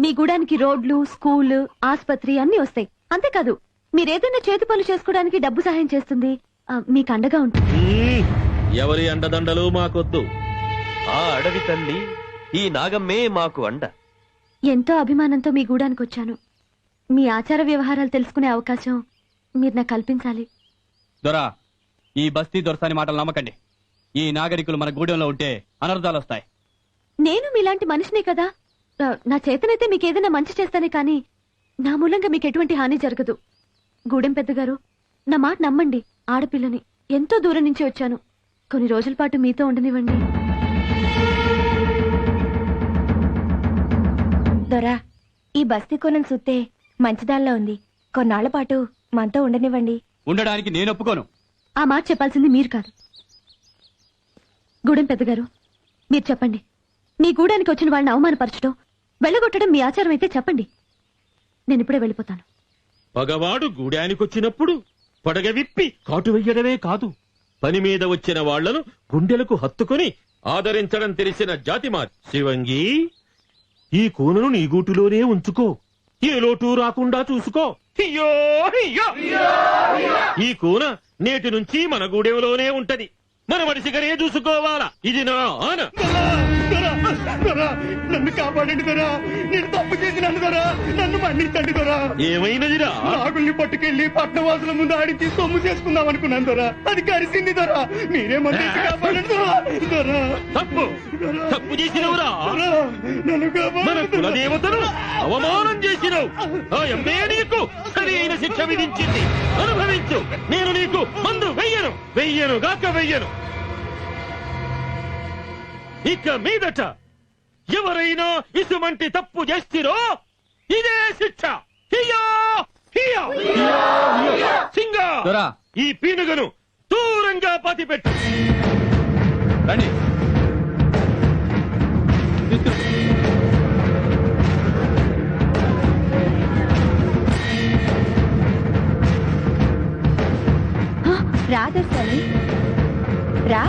మీ గూడానికి రోడ్లు, స్కూల్, ఆసుపత్రి అన్ని వస్తాయి. అంతేకాదు మీరేదైనా చేతి పనులు చేసుకోవడానికి డబ్బు సహాయం చేస్తుంది. మీకు అండగా ఉంటుంది.
ఎవరి అండదండలు మాకొద్దు.
ఆ అడవి తల్లి ఈ నాగమ్మే మాకు అండ.
ఎంతో అభిమానంతో మీ గూడానికి వచ్చాను. మీ ఆచార వ్యవహారాలు తెలుసుకునే అవకాశం మీరు నాకు కల్పించాలి.
దొరా ఈ బస్తీ దొరసాని మాటలు నమ్మకండి. ఈ నాగరికులు మన గూడెంలో ఉంటే అనర్థాలు వస్తాయి.
నేను మీలాంటి మనిషినే కదా. నా చేతనైతే మీకు ఏదైనా మంచి చేస్తానే కానీ నా మూలంగా మీకు ఎటువంటి హాని జరగదు. గూడెం పెద్దగారు, నా మాట నమ్మండి. ఆడపిల్లని ఎంతో దూరం నుంచి వచ్చాను. కొన్ని రోజుల పాటు మీతో ఉండనివ్వండి.
దొరా ఈ బస్తీ కొనం సుత్తే మంచిదానిలో ఉంది. కొన్నాళ్ల పాటు మనతో ఉండనివ్వండి.
ఉండడానికి నేను ఒప్పుకోను.
ఆ మాట చెప్పాల్సింది మీరు కాదు. గూడెం పెద్దగారు, మీరు చెప్పండి. మీ గూడానికి వచ్చిన వాళ్ళని అవమానపరచడం, వెళ్ళగొట్టడం మీ ఆచారం అయితే చెప్పండి. నేను ఇప్పుడే వెళ్ళిపోతాను.
పగవాడు గూడానికొచ్చినప్పుడు పడగ విప్పి కాటు వెయ్యడమే కాదు, పని మీద వచ్చిన వాళ్లను గుండెలకు హత్తుకొని ఆదరించడం తెలిసిన జాతి మాది. శివంగి, ఈ కూనను నీ గూటిలోనే ఉంచుకో. ఏ లోటు రాకుండా చూసుకో. అయ్యో అయ్యో! ఈ కూన నేటి నుంచి మన గూడెంలోనే ఉంటది. మన మనిషిగానే చూసుకోవాలా. ఇది నా ఆన.
నన్ను కాపాడండి దొరా. నేను తప్పు చేసినాను దొరా. నన్ను మన్నించండి దొరా.
ఏమైనదిరా?
నాగుల్ని పట్టుకెళ్లి పట్టణవాసుల ముందు ఆడించి సొమ్ము చేసుకుందాం అనుకున్నాను దొరా. అది కలిసింది దొరా. మీరే మన్నించి కాపాడండి దొరా. దొరా
తప్పు తప్పు చేసినవురా.
నన్ను
మన
కాపాడండి.
కులదేవతను అవమానం చేసినావు. ఆ అమ్మే నీకు సరి అయిన శిక్ష విధించింది. అనుభవించు. నేను నీకు మందు వెయ్యను గాక వెయ్యను. ఇక మీదట ఎవరైనా ఇసుమంటి తప్పు చేstiరో ఇదే శిక్ష. హియా హియా సింగా,
దొరా
ఈ పీనుగను దూరంగా పాతిపెట్టు.
రండి.
రా దొరసాని రా.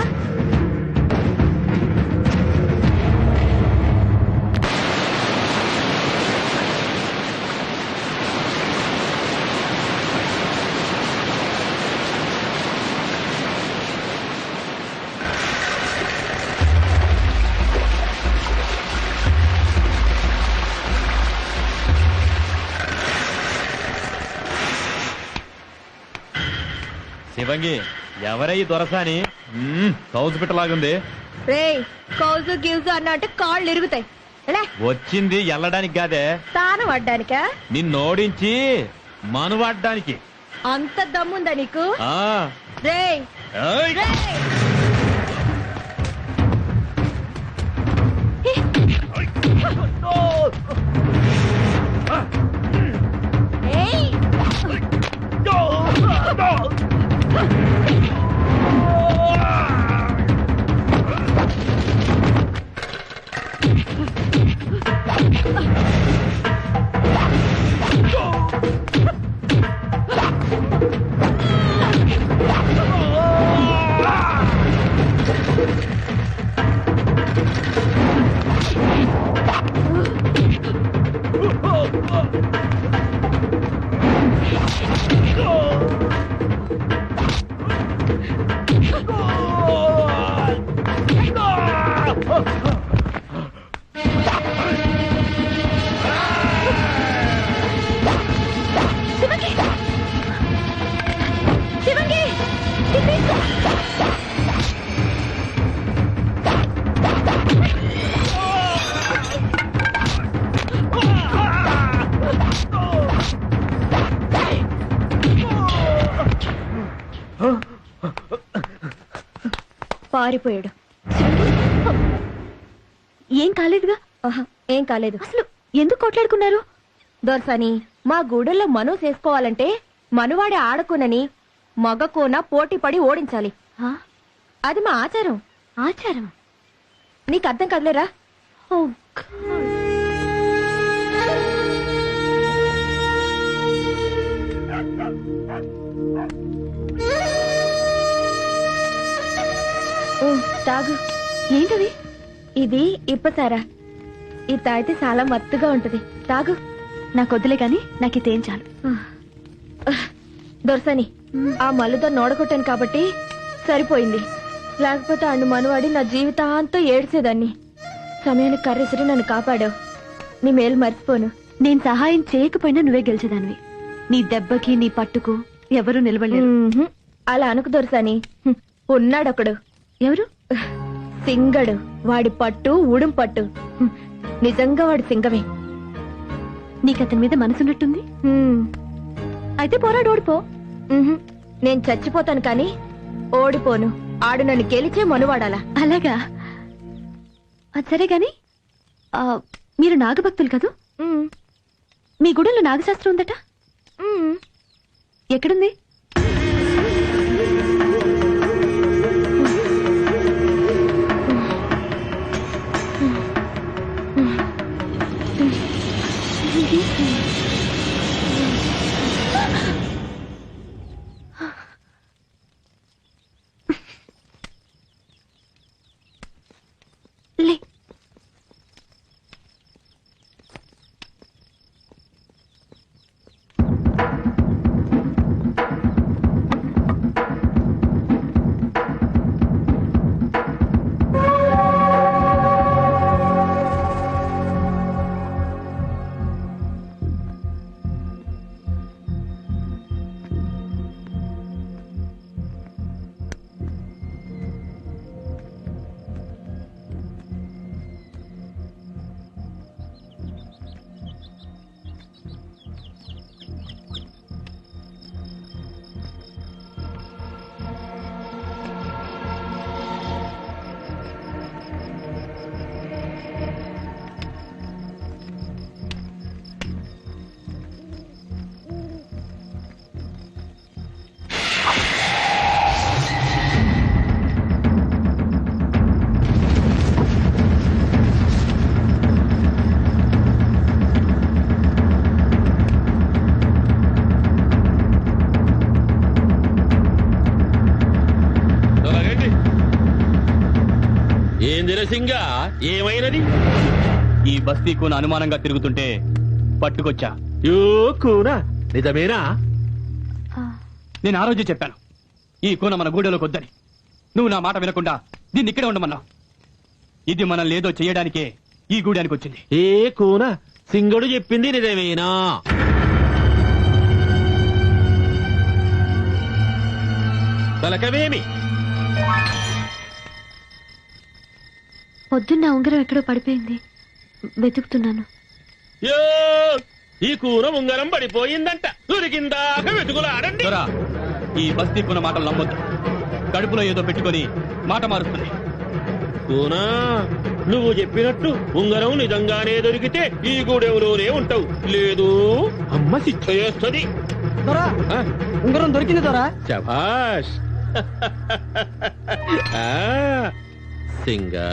శివంగి, ఎవరై దొరసాని? కౌజు పిట్టలాగుంది.
కౌజు గివ్జు అన్నట్టు కాళ్ళు ఇరుగుతాయి.
వచ్చింది ఎల్లడానికి కాదే,
తాను పడ్డానికా?
నిన్నోడించి మనువాడ్డానికి.
అంత దమ్ముందా నీకు?
ఆ
రేయ్
ఏయ్!
ఏయ్! పారిపోయాడు.
ఏం కాలేదుగా?
ఆహా, ఏం కాలేదు.
అసలు ఎందుకు కొట్లాడుకున్నారు?
దొరసాని, మా గూడెల్లో మను చేసుకోవాలంటే మనువాడే ఆడకునని మగ కోన పోటీ పడి ఓడించాలి.
ఆ?
అది మా ఆచారం.
ఆచారం?
నీకు అర్థం కదలేరా?
ఓ
తాగు.
ఏంటది?
ఇది ఇప్పసారా. ఇది తాగితే చాలా మత్తుగా ఉంటది. తాగు.
నాకు వద్దులే గాని నాకు ఇదేం చాలు.
దొరసని, ఆ మల్లుతో నోడగొట్టాను కాబట్టి సరిపోయింది. లేకపోతే అన్ను మనవాడి నా జీవితాంతం ఏడ్చేదాన్ని. సమయానికి కర్రేసరి నన్ను కాపాడావు. నీ మేలు మర్చిపోను.
నేను సహాయం చేయకపోయినా నువ్వే గెలిచేదానివి. నీ దెబ్బకి నీ పట్టుకు ఎవరు నిలబడలేరు.
అలా అనుకు దొరసాని. ఉన్నాడొకడు.
ఎవరు?
సింగడు. వాడి పట్టు ఉడుం పట్టు. నిజంగా వాడి సింగమే.
నీకు అతని మీద మనసున్నట్టుంది. అయితే పోరాడు, ఓడిపో.
నేను చచ్చిపోతాను కానీ ఓడిపోను. ఆడు నన్ను గెలిచే మనువాడాలా.
అలాగా? అది సరే గాని మీరు నాగభక్తులు కదూ? మీ గుడిలో నాగశాస్త్రం ఉందట. ఎక్కడుంది? లే.
సింగా ఏమైనది?
ఈ బస్తీ కూన అనుమానంగా తిరుగుతుంటే పట్టుకొచ్చా.
కూనా నిజమేనా?
నేను ఆ రోజు చెప్పాను ఈ కూన మన గూడెలోకి వద్దని. నువ్వు నా మాట వినకుండా దీన్ని ఇక్కడే ఉండమన్నావు. ఇది మనం లేదో చేయడానికే ఈ గూడానికి వచ్చింది.
ఏ కూన సింగడు చెప్పింది నిజమేనా? పలకవేమి?
పొద్దున్న ఉంగరం ఎక్కడో పడిపోయింది, వెతుకుతున్నాను.
ఈ కూన ఉంగరం పడిపోయిందంట. దొరికిందాక వెతుకులాడండి.
ఈ బస్తీ కూన మాటలు నమ్మొద్దు. కడుపులో ఏదో పెట్టుకొని మాట మారుస్తుంది.
కూనా నువ్వు చెప్పినట్టు ఉంగరం నిజంగానే దొరికితే ఈ గూడెంలోనే ఉంటావు. లేదు అమ్మ శిక్ష చేస్తుంది.
ఉంగరం దొరికింది దొరా.
శభాష్. సింగా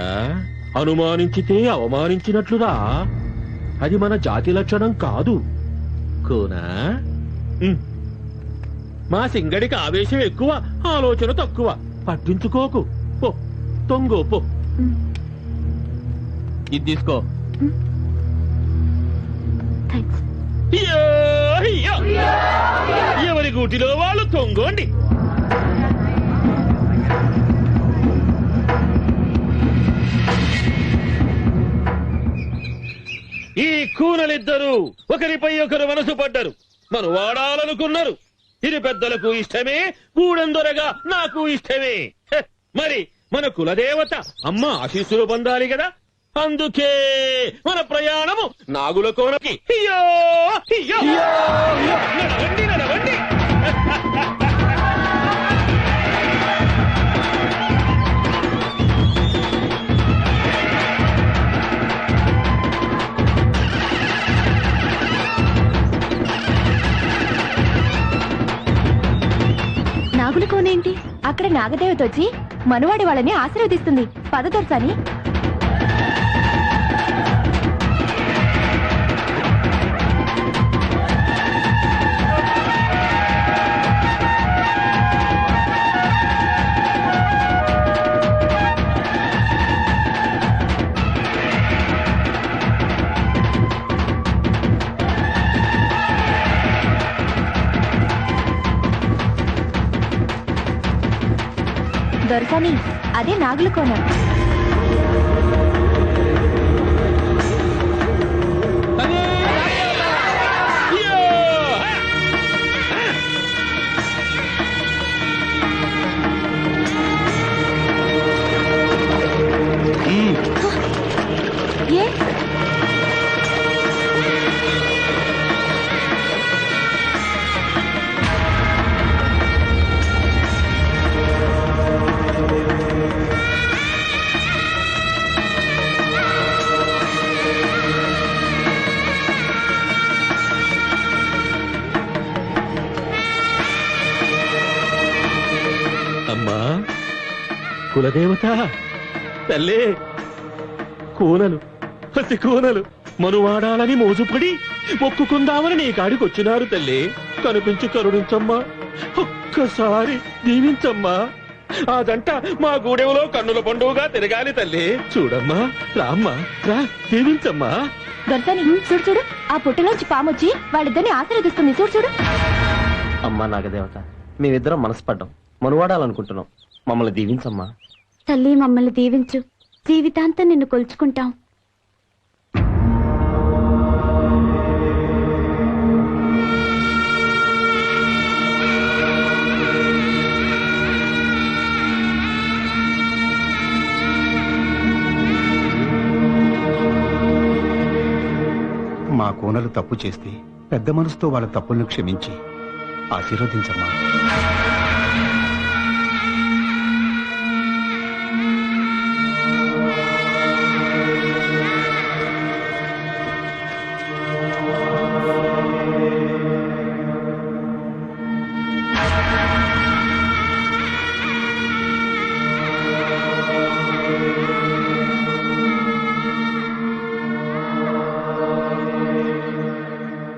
అనుమానించితే అవమానించినట్లురా. అది మన జాతి లక్షణం కాదు. కూనా మా సింగడికి ఆవేశం ఎక్కువ, ఆలోచన తక్కువ. పట్టించుకోకు. పో తొంగో పో.
ఇది తీసుకో.
ఎవరి గూటిలో వాళ్ళు తొంగోండి. ఈ కూనలిద్దరూ ఒకరిపై ఒకరు మనసు పడ్డారు. మనం వాడాలనుకున్నారు. ఇది పెద్దలకు ఇష్టమే, గూడెందొరగా నాకు ఇష్టమే. మరి మన కులదేవత అమ్మ ఆశీస్సులు పొందాలి కదా. అందుకే మన ప్రయాణము నాగుల కోనకి. నడవండి నడవండి.
అక్కడ నాగదేవత వచ్చి మనవాడి వాళ్ళని ఆశీర్వదిస్తుంది. పద దొరసాని. దొరసాని, అదే నాగుల కోన. ఏ
అమ్మా కులదేవత తల్లే, కూనలు పసి కూనలు మనువాడాలని మోజుపడి మొక్కుకుందామని నీ కాడికి వచ్చినారు తల్లి. కనిపించి కరుణించమ్మా, ఒక్కసారి దీవించమ్మా. ఆ జంట మా గూడెంలో కన్నుల పండుగగా తిరగాలి తల్లి. చూడమ్మా, రామ్మా, రా, దీవించమ్మా.
దొరసాని, చూడు చూడు, ఆ పుట్టలోంచి పామొచ్చి వాళ్ళిద్దరిని ఆశీర్వదిస్తుంది. చూడు చూడు.
అమ్మా నాగదేవత, మేమిద్దరం మనసుపడ్డాం, మనువాడాలనుకుంటున్నాం. మమ్మల్ని దీవించమ్మా.
తల్లి, మమ్మల్ని దీవించు. జీవితాంతం నిన్ను కొలుచుకుంటాం.
మా కోనలు తప్పు చేస్తే పెద్ద మనసుతో వాళ్ళ తప్పులను క్షమించి ఆశీర్వదించమ్మా.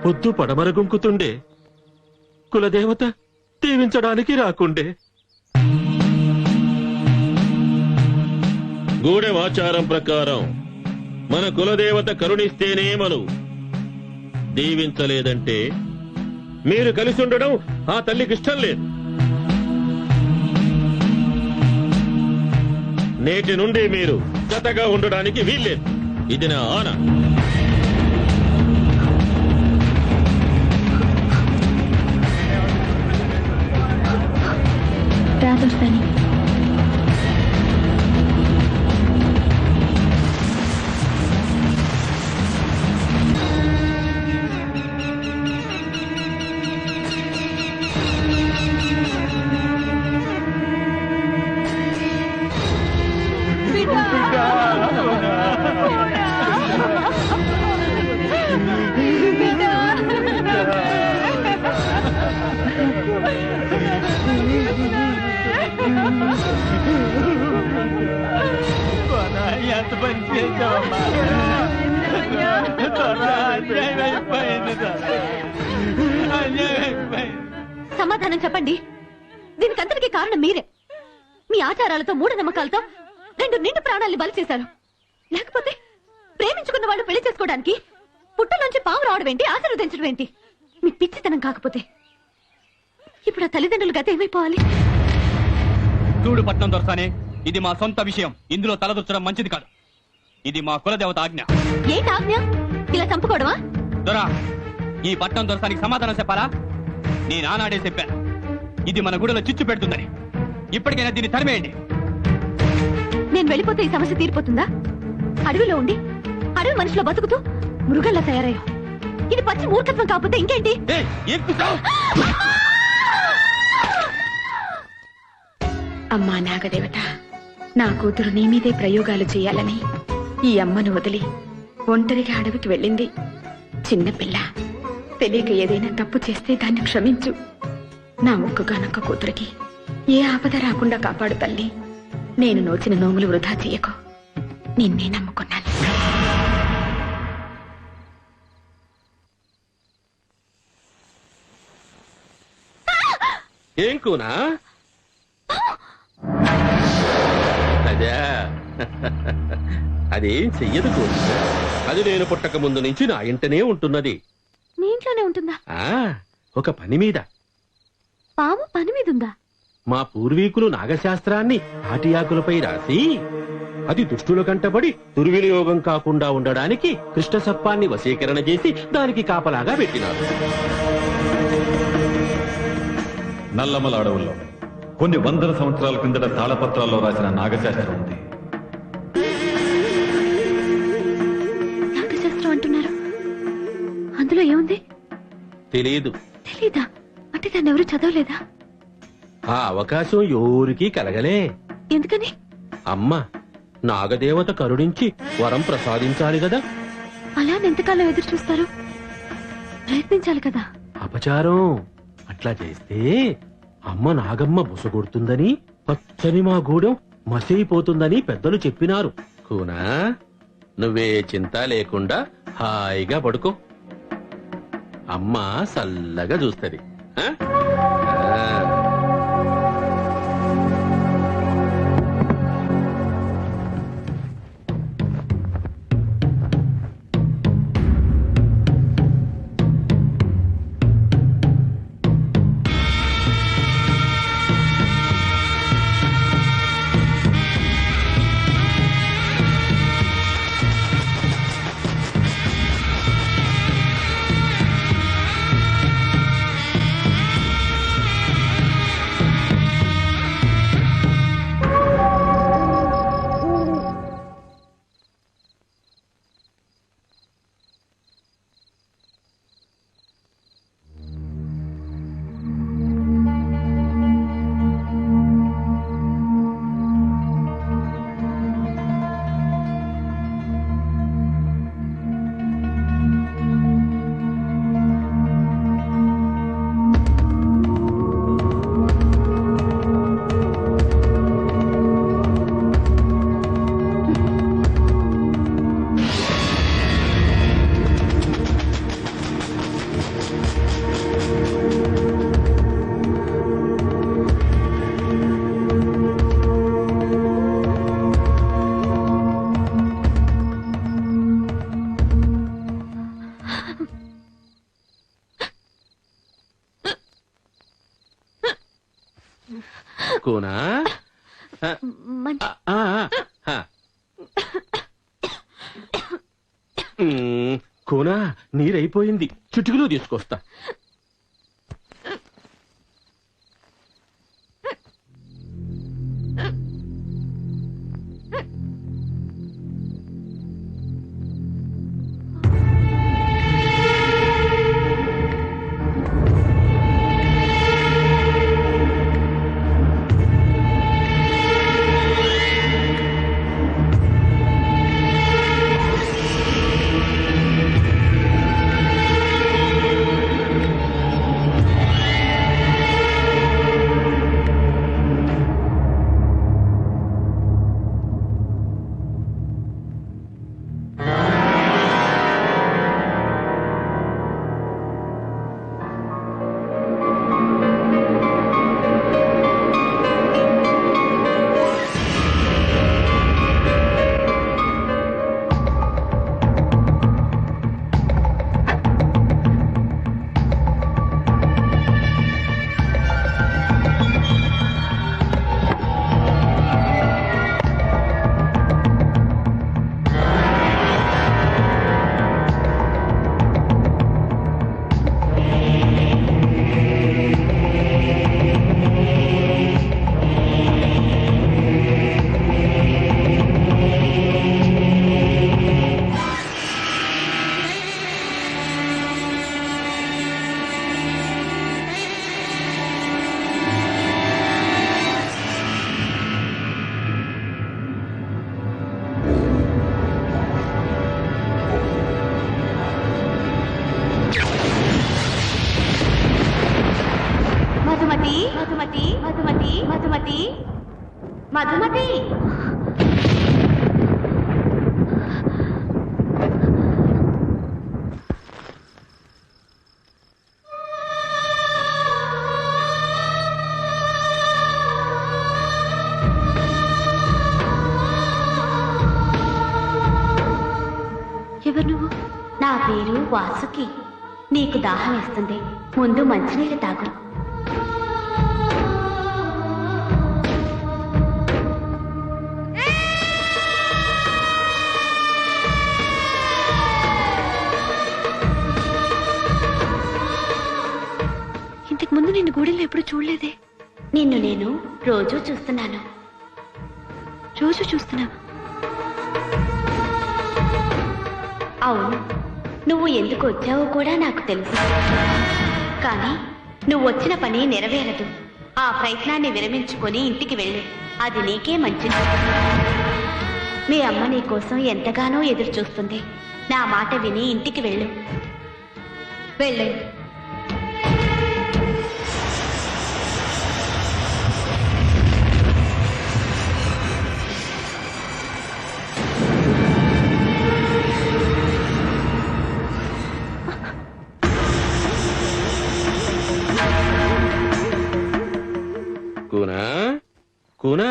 పొద్దు పడమరగుంకుతుండే కులదేవత దీవించడానికి రాకుండే. గూడెం ఆచారం ప్రకారం మన కులదేవత కరుణిస్తేనే మను, దీవించలేదంటే మీరు కలిసి ఉండడం ఆ తల్లికి ఇష్టం లేదు. నేటి నుండి మీరు జతగా ఉండడానికి వీల్లేదు. ఇది నా ఆన.
రాదొస్తాని.
ఎంత పని చేసావమ్మా.
సమాధానం చెప్పండి. దీనికంతటికీ కారణం మీరే. మీ ఆచారాలతో మూఢనమ్మకాలతో 2 నిండు ప్రాణాల్ని బలి చేశారు. లేకపోతే ప్రేమించుకున్న వాళ్ళు పెళ్లి చేసుకోవడానికి పుట్టలోంచి పాము రావడం ఏంటి, ఆశీర్వదించడం ఏంటి? మీ పిచ్చితనం కాకపోతే ఇప్పుడు ఆ తల్లిదండ్రులు గత ఏమైపోవాలి?
చూడు పట్నం దొరసానే, ఇది మా సొంత విషయం. ఇందులో తలదొచ్చడం మంచిది కాదు. ఇది మా కులదేవత ఆజ్ఞ.
ఏంటి ఆజ్ఞ? ఇలా చంపుకోవడమా?
దొరా, ఈ పట్నం దొరసానికి సమాధానం చెప్పాలా? నేను ఆనాడే చెప్పాను, ఇది మన గుడిలో చిచ్చు పెడుతుందని. ఇప్పటికైనా దీన్ని తరిమేయండి.
నేను వెళ్ళిపోతే ఈ సమస్య తీరిపోతుందా? అడవిలో ఉండి అడవి మనిషిలో బతుకుతూ మృగంలా తయారయ్యా. ఇది పచ్చి మూర్ఖత్వం కాకపోతే ఇంకేంటి?
అమ్మా నాగదేవత, నా కూతురు నీ మీదే ప్రయోగాలు చేయాలని ఈ అమ్మను వదిలి ఒంటరిగా అడవికి వెళ్ళింది. చిన్నపిల్ల, తెలియక ఏదైనా తప్పు చేస్తే దాన్ని క్షమించు. నా ఒక్కగానొక్క కూతురికి ఏ ఆపద రాకుండా కాపాడు తల్లి. నేను నోచిన నోములు వృధా చెయ్యకు. నిన్నే నమ్ముకున్నాను.
ఏం కూనా అదే అదేం చెయ్యదు కూన. అది నేను పుట్టక ముందు నుంచి నా ఇంటనే ఉంటున్నది.
నీ ఇంట్లోనే ఉంటుందా?
ఒక పని మీద.
పాము పని మీద ఉందా?
మా పూర్వీకులు నాగశాస్త్రాన్ని తాటి ఆకులపై రాసి అది దుష్టుల కంటబడి దుర్వినియోగం కాకుండా ఉండడానికి కృష్ణసర్పాన్ని వశీకరణ చేసి దానికి కాపలాగా పెట్టినారు.
నల్లమల అడవుల్లో కొన్ని వందల సంవత్సరాల కిందట తాళపత్రాల్లో రాసిన నాగశాస్త్రం ఉంది.
నాగశాస్త్రం అంటున్నారు, అందులో ఏముంది?
తెలియదు.
తెలీదా? అంటే దాన్ని ఎవరు చదవలేదా?
ఆ అవకాశం ఎవరికీ కలగలే.
ఎందుకని?
అమ్మ నాగదేవత కరుణించి వరం ప్రసాదించాలి కదా.
అలా ఎంతకాలం ఎదురు చూస్తారు? ప్రయత్నించాలి కదా.
అపచారం. అట్లా చేస్తే అమ్మ నాగమ్మ బుసగొడుతుందని, పచ్చని మా గూడెం మసైపోతుందని పెద్దలు చెప్పినారు. కూనా నువ్వే చింత లేకుండా హాయిగా పడుకో. అమ్మ సల్లగా చూస్తది. కూనా కూనా నీరైపోయింది. చుట్టుకులు తీసుకొస్తా.
మధుమతి
ఎవరు నువ్వు?
నా పేరు వాసుకి. నీకు దాహం వేస్తుంది, ముందు మంచినీళ్ళు తాగు.
ఇంతకు ముందు నిన్ను గూడెల్లో ఎప్పుడు చూడలేదే.
నిన్ను నేను రోజూ చూస్తున్నాను.
రోజు చూస్తున్నావా?
అవును, నువ్వు ఎందుకు వచ్చావో కూడా నాకు తెలుసు. కానీ నువ్వు వచ్చిన పని నెరవేరదు. ఆ ప్రయత్నాన్ని విరమించుకొని ఇంటికి వెళ్ళు. అది నీకే మంచిది. మీ అమ్మ నీ కోసం ఎంతగానో ఎదురు చూస్తుంది. నా మాట విని ఇంటికి వెళ్ళు. వెళ్ళు.
కూనా కూనా,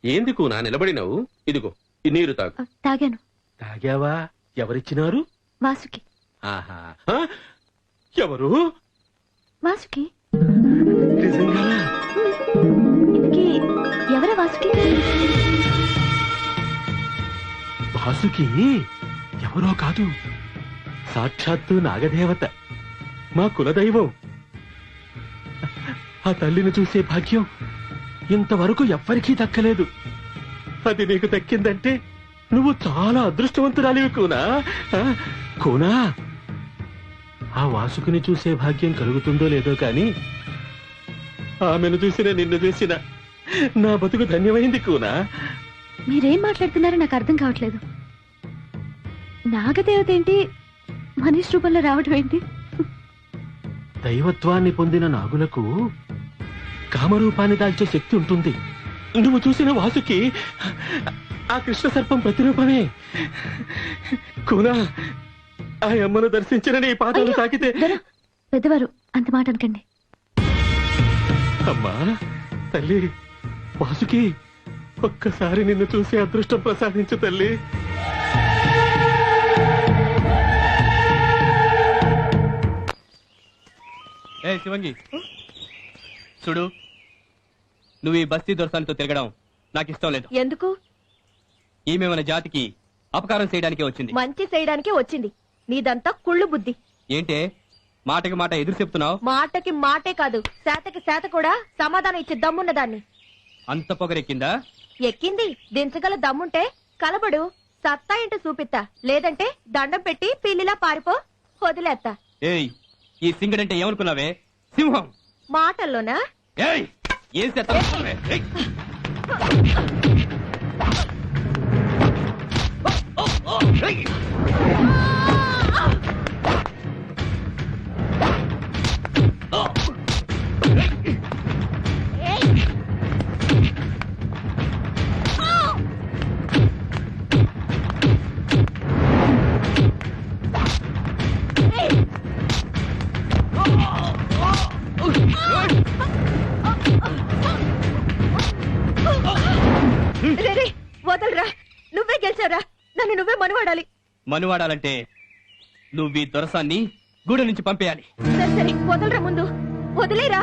ఏంది కూనా నిలబడినావు? ఇదిగో ఈ నీరు తాగు.
తాగాను.
తాగావా? ఎవరిచ్చినారు?
వాసుకి.
ఆహా, ఆ? ఎవరు?
వాసుకి.
నిజంగా?
ఇంతకీ ఎవరా వాసుకి?
వాసుకి ఎవరో కాదు, సాక్షాత్తు నాగదేవత, మా కులదైవం. ఆ తల్లిని చూసే భాగ్యం ఇంతవరకు ఎవ్వరికీ దక్కలేదు. అది నీకు దక్కిందంటే నువ్వు చాలా అదృష్టవంతురాలివి కూనా. కూనా, ఆ వాసుకుని చూసే భాగ్యం కలుగుతుందో లేదో కాని ఆమెను చూసిన నిన్ను చూసిన నా బతుకు ధన్యమైంది కూనా.
మీరేం మాట్లాడుతున్నారో నాకు అర్థం కావట్లేదు. నాగదేవత ఏంటి మనిషి రూపంలో రావడం ఏంటి?
దైవత్వాన్ని పొందిన నాగులకు కామరూపాన్ని దాల్చే శక్తి ఉంటుంది. నువ్వు చూసిన వాసుకి ఆ కృష్ణ సర్పం ప్రతిరూపమే. కూనా, ఆ అమ్మను దర్శించిన నీ పాదాలు తాకితే.
పెద్దవారు అంత మాట అనకండి.
అమ్మా తల్లి, వాసుకి ఒక్కసారి నిన్ను చూసే అదృష్టం ప్రసాదించు తల్లి.
ఏ శివంగి, చూడు, నువ్వు ఈ బస్తీ దొరసాలతో తిరగడం నాకు ఇష్టం లేదు.
ఎందుకు?
ఈమె మన జాతికి అపకారం చేయడానికే వచ్చింది.
మంచి చేయడానికే వచ్చింది. నీదంతా కుళ్ళు బుద్ధి.
ఏంటే మాటకి మాట ఎదురు చెప్తున్నావు?
మాటకి మాటే కాదు, శాతకి శాత కూడా సమాధానం ఇచ్చే దమ్మున్నదాన్ని.
అంత పొగరెక్కిందా?
ఎక్కింది. దించగల దమ్ముంటే కలబడు, సత్తా ఏంటో చూపిత్తా. లేదంటే దండం పెట్టి పిల్లిలా పారిపో, వదిలేత్తా.
ఏయ్, ఈ సింగడంటే ఏమనుకున్నావే? సింహం.
మాటల్లోనా?
ఏయ్, ఏం చేస్తావే? ఏయ్. ఏయ్.
రే, వదలరా. నువ్వే గెలిచారా? నన్ను నువ్వే మనువాడాలి.
మనువాడాలంటే నువ్వు ఈ దొరసాన్ని గూడు నుంచి పంపేయాలి.
సరే సరే, వదలరా. ముందు వదిలేరా.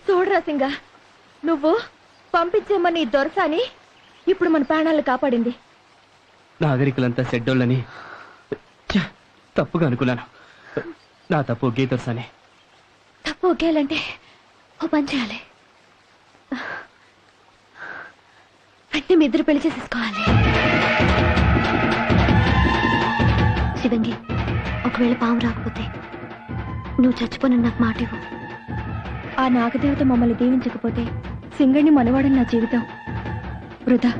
చూడరా సింగ, నువ్వు పంపించేమని దొరసాని ఇప్పుడు మన ప్రాణాలను కాపాడింది.
నాగరికులంతా సెడ్డోళ్ళని తప్పుగా అనుకున్నాను. నా తప్పు ఒకే దొరసాని.
తప్పు ఒకేయాలంటే ఓ పని చేయాలి. మీ ఇద్దరు పెళ్లి చేసేసుకోవాలి. శివంగి, ఒకవేళ పాము రాకపోతే నువ్వు చచ్చిపోను నాకు మాట ఇవ్వు.
ఆ నాగదేవత మమ్మల్ని దీవించకపోతే సింగడిని మనవాడని నా జీవితం వృధా.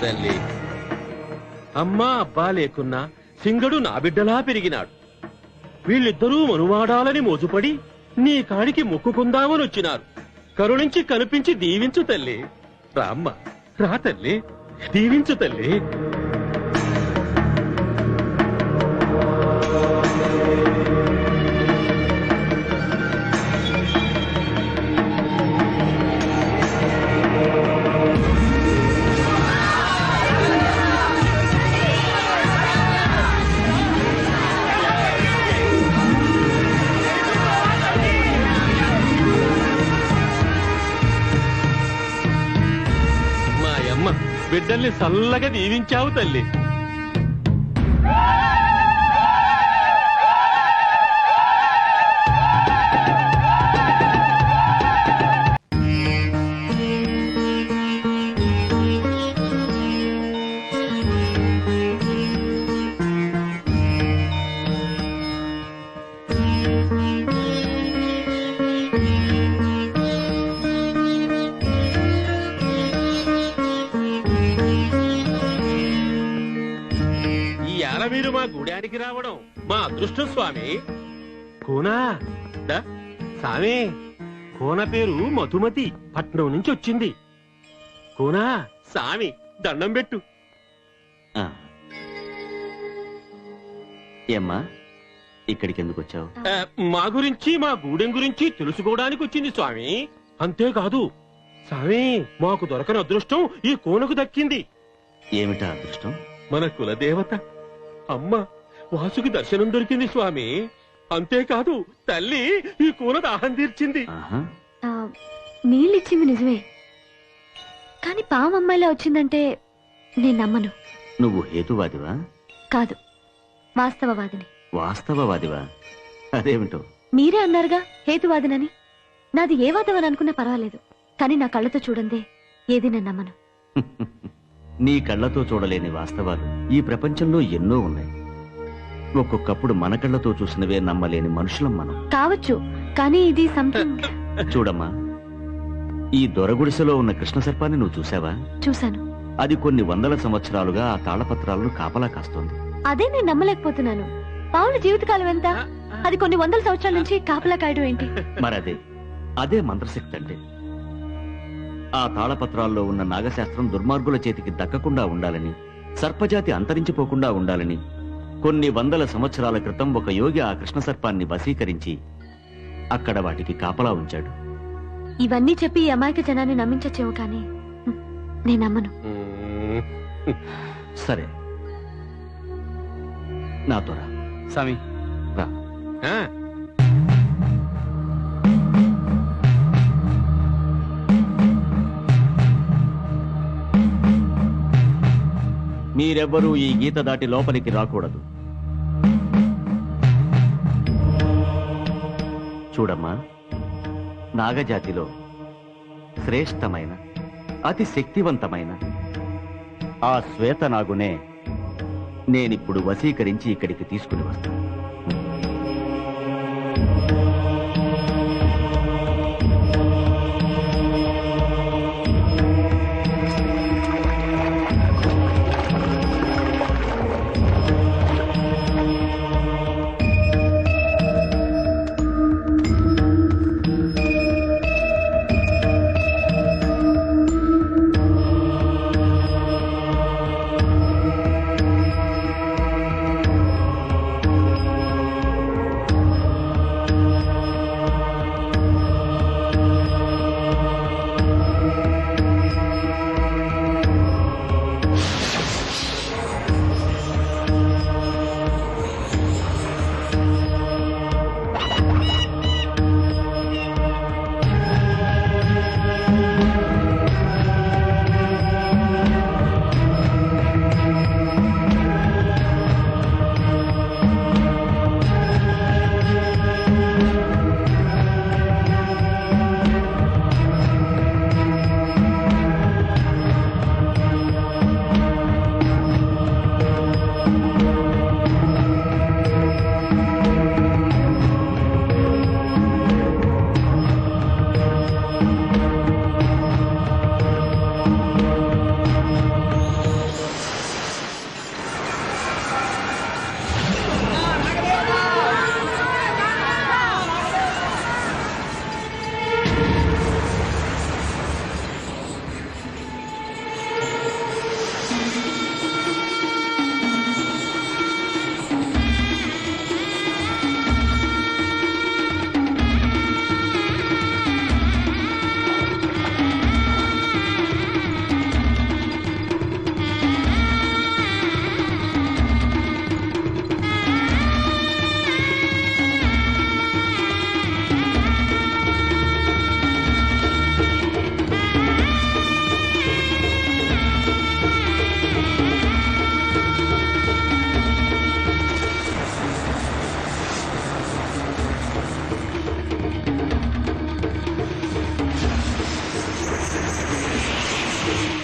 తల్లి, అమ్మా అబ్బా లేకున్నా సింగడు నా బిడ్డలా పెరిగినాడు. వీళ్ళిద్దరూ మనువాడాలని మోజుపడి నీ కాడికి మొక్కుకుందామని వచ్చినారు. కరుణించి కనిపించి దీవించు తల్లి. రామ్మ, రా తల్లి, దీవించు తల్లి. బిడ్డల్ని చల్లగా దీవించావు తల్లి. మీరు మా గూడానికి రావడం మా అదృష్టం స్వామి. కోనా దా స్వామి, కోన పేరు మధుమతి, పట్నం నుంచి వచ్చింది. కోనా స్వామి దండం పెట్టు.
ఏమ్మా, ఇక్కడికి ఎందుకు వచ్చావు?
మా గురించి మా గూడెం గురించి తెలుసుకోవడానికి వచ్చింది స్వామి. అంతేకాదు స్వామి, మాకు దొరకని అదృష్టం ఈ కోనకు దక్కింది.
ఏమిటా అదృష్టం?
మన కులదేవత అమ్మ వాసుకి దర్శనం దొరికింది స్వామి. అంతేకాదు తల్లి ఈ కూన దాహం తీర్చింది.
నీళ్ళిచ్చింది నిజమే, కానీ పాము అమ్మాయిలా వచ్చిందంటే నేను నమ్మను.
నువ్వు హేతువాదివా?
కాదు, వాస్తవవాదిని.
వాస్తవవాదివా? అదేమిటో
మీరే అన్నారుగా హేతువాదినని. నాది ఏ వాదం అని అనుకున్నా పర్వాలేదు, కానీ నా కళ్ళతో చూడందే ఏది నేను నమ్మను.
నీ కళ్ళతో చూడలేని వాస్తవాలు ఈ ప్రపంచంలో ఎన్నో ఉన్నాయి. ఒక్కొక్కప్పుడు మన కళ్ళతో చూసినవే నమ్మలేని మనుషులం మనం.
కావచ్చు, కానీ ఇది సంథింగ్.
చూడమ్మా, ఈ దొరగుడిసెలో ఉన్న కృష్ణ సర్పాన్ని నువ్వు చూసావా?
చూశాను.
అది కొన్ని వందల సంవత్సరాలుగా ఆ తాళపత్రాలను కాపలా కాస్తోంది.
అదే నేను నమ్మలేకపోతున్నాను. పావుల జీవితకాలం ఎంత? అది కొన్ని వందల సంవత్సరాల నుంచి కాపలా కాయడం ఏంటి?
మరదే అదే మంత్రశక్తి అంటే. ఆ తాళపత్రాల్లో ఉన్న నాగశాస్త్రం దుర్మార్గుల చేతికి దక్కకుండా ఉండాలని, సర్పజాతి అంతరించిపోకుండా ఉండాలని కొన్ని వందల సంవత్సరాల క్రితం ఒక యోగి ఆ కృష్ణ సర్పాన్ని వశీకరించి అక్కడ వాటికి కాపలా ఉంచాడు.
ఇవన్నీ చెప్పి ఈ అమాయక జనాన్ని నమ్మించచ్చేమో, కానీ నేను నమ్మను.
సరే, నాతో రా
స్వామి.
రా. మీరెవ్వరూ ఈ గీత దాటి లోపలికి రాకూడదు. చూడమ్మా, నాగజాతిలో శ్రేష్టమైన అతి శక్తివంతమైన ఆ శ్వేతనాగునే నేనిప్పుడు వశీకరించి ఇక్కడికి తీసుకుని వస్తాను.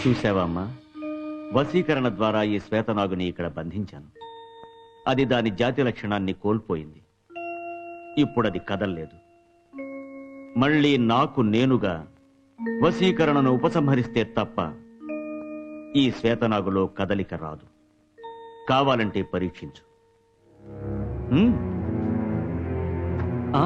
చూసావా అమ్మా, వశీకరణ ద్వారా ఈ శ్వేతనాగుని ఇక్కడ బంధించాను. అది దాని జాతి లక్షణాన్ని కోల్పోయింది. ఇప్పుడది కదల్లేదు. మళ్ళీ నాకు నేనుగా వశీకరణను ఉపసంహరిస్తే తప్ప ఈ శ్వేతనాగులో కదలిక రాదు. కావాలంటే పరీక్షించు. ఆ?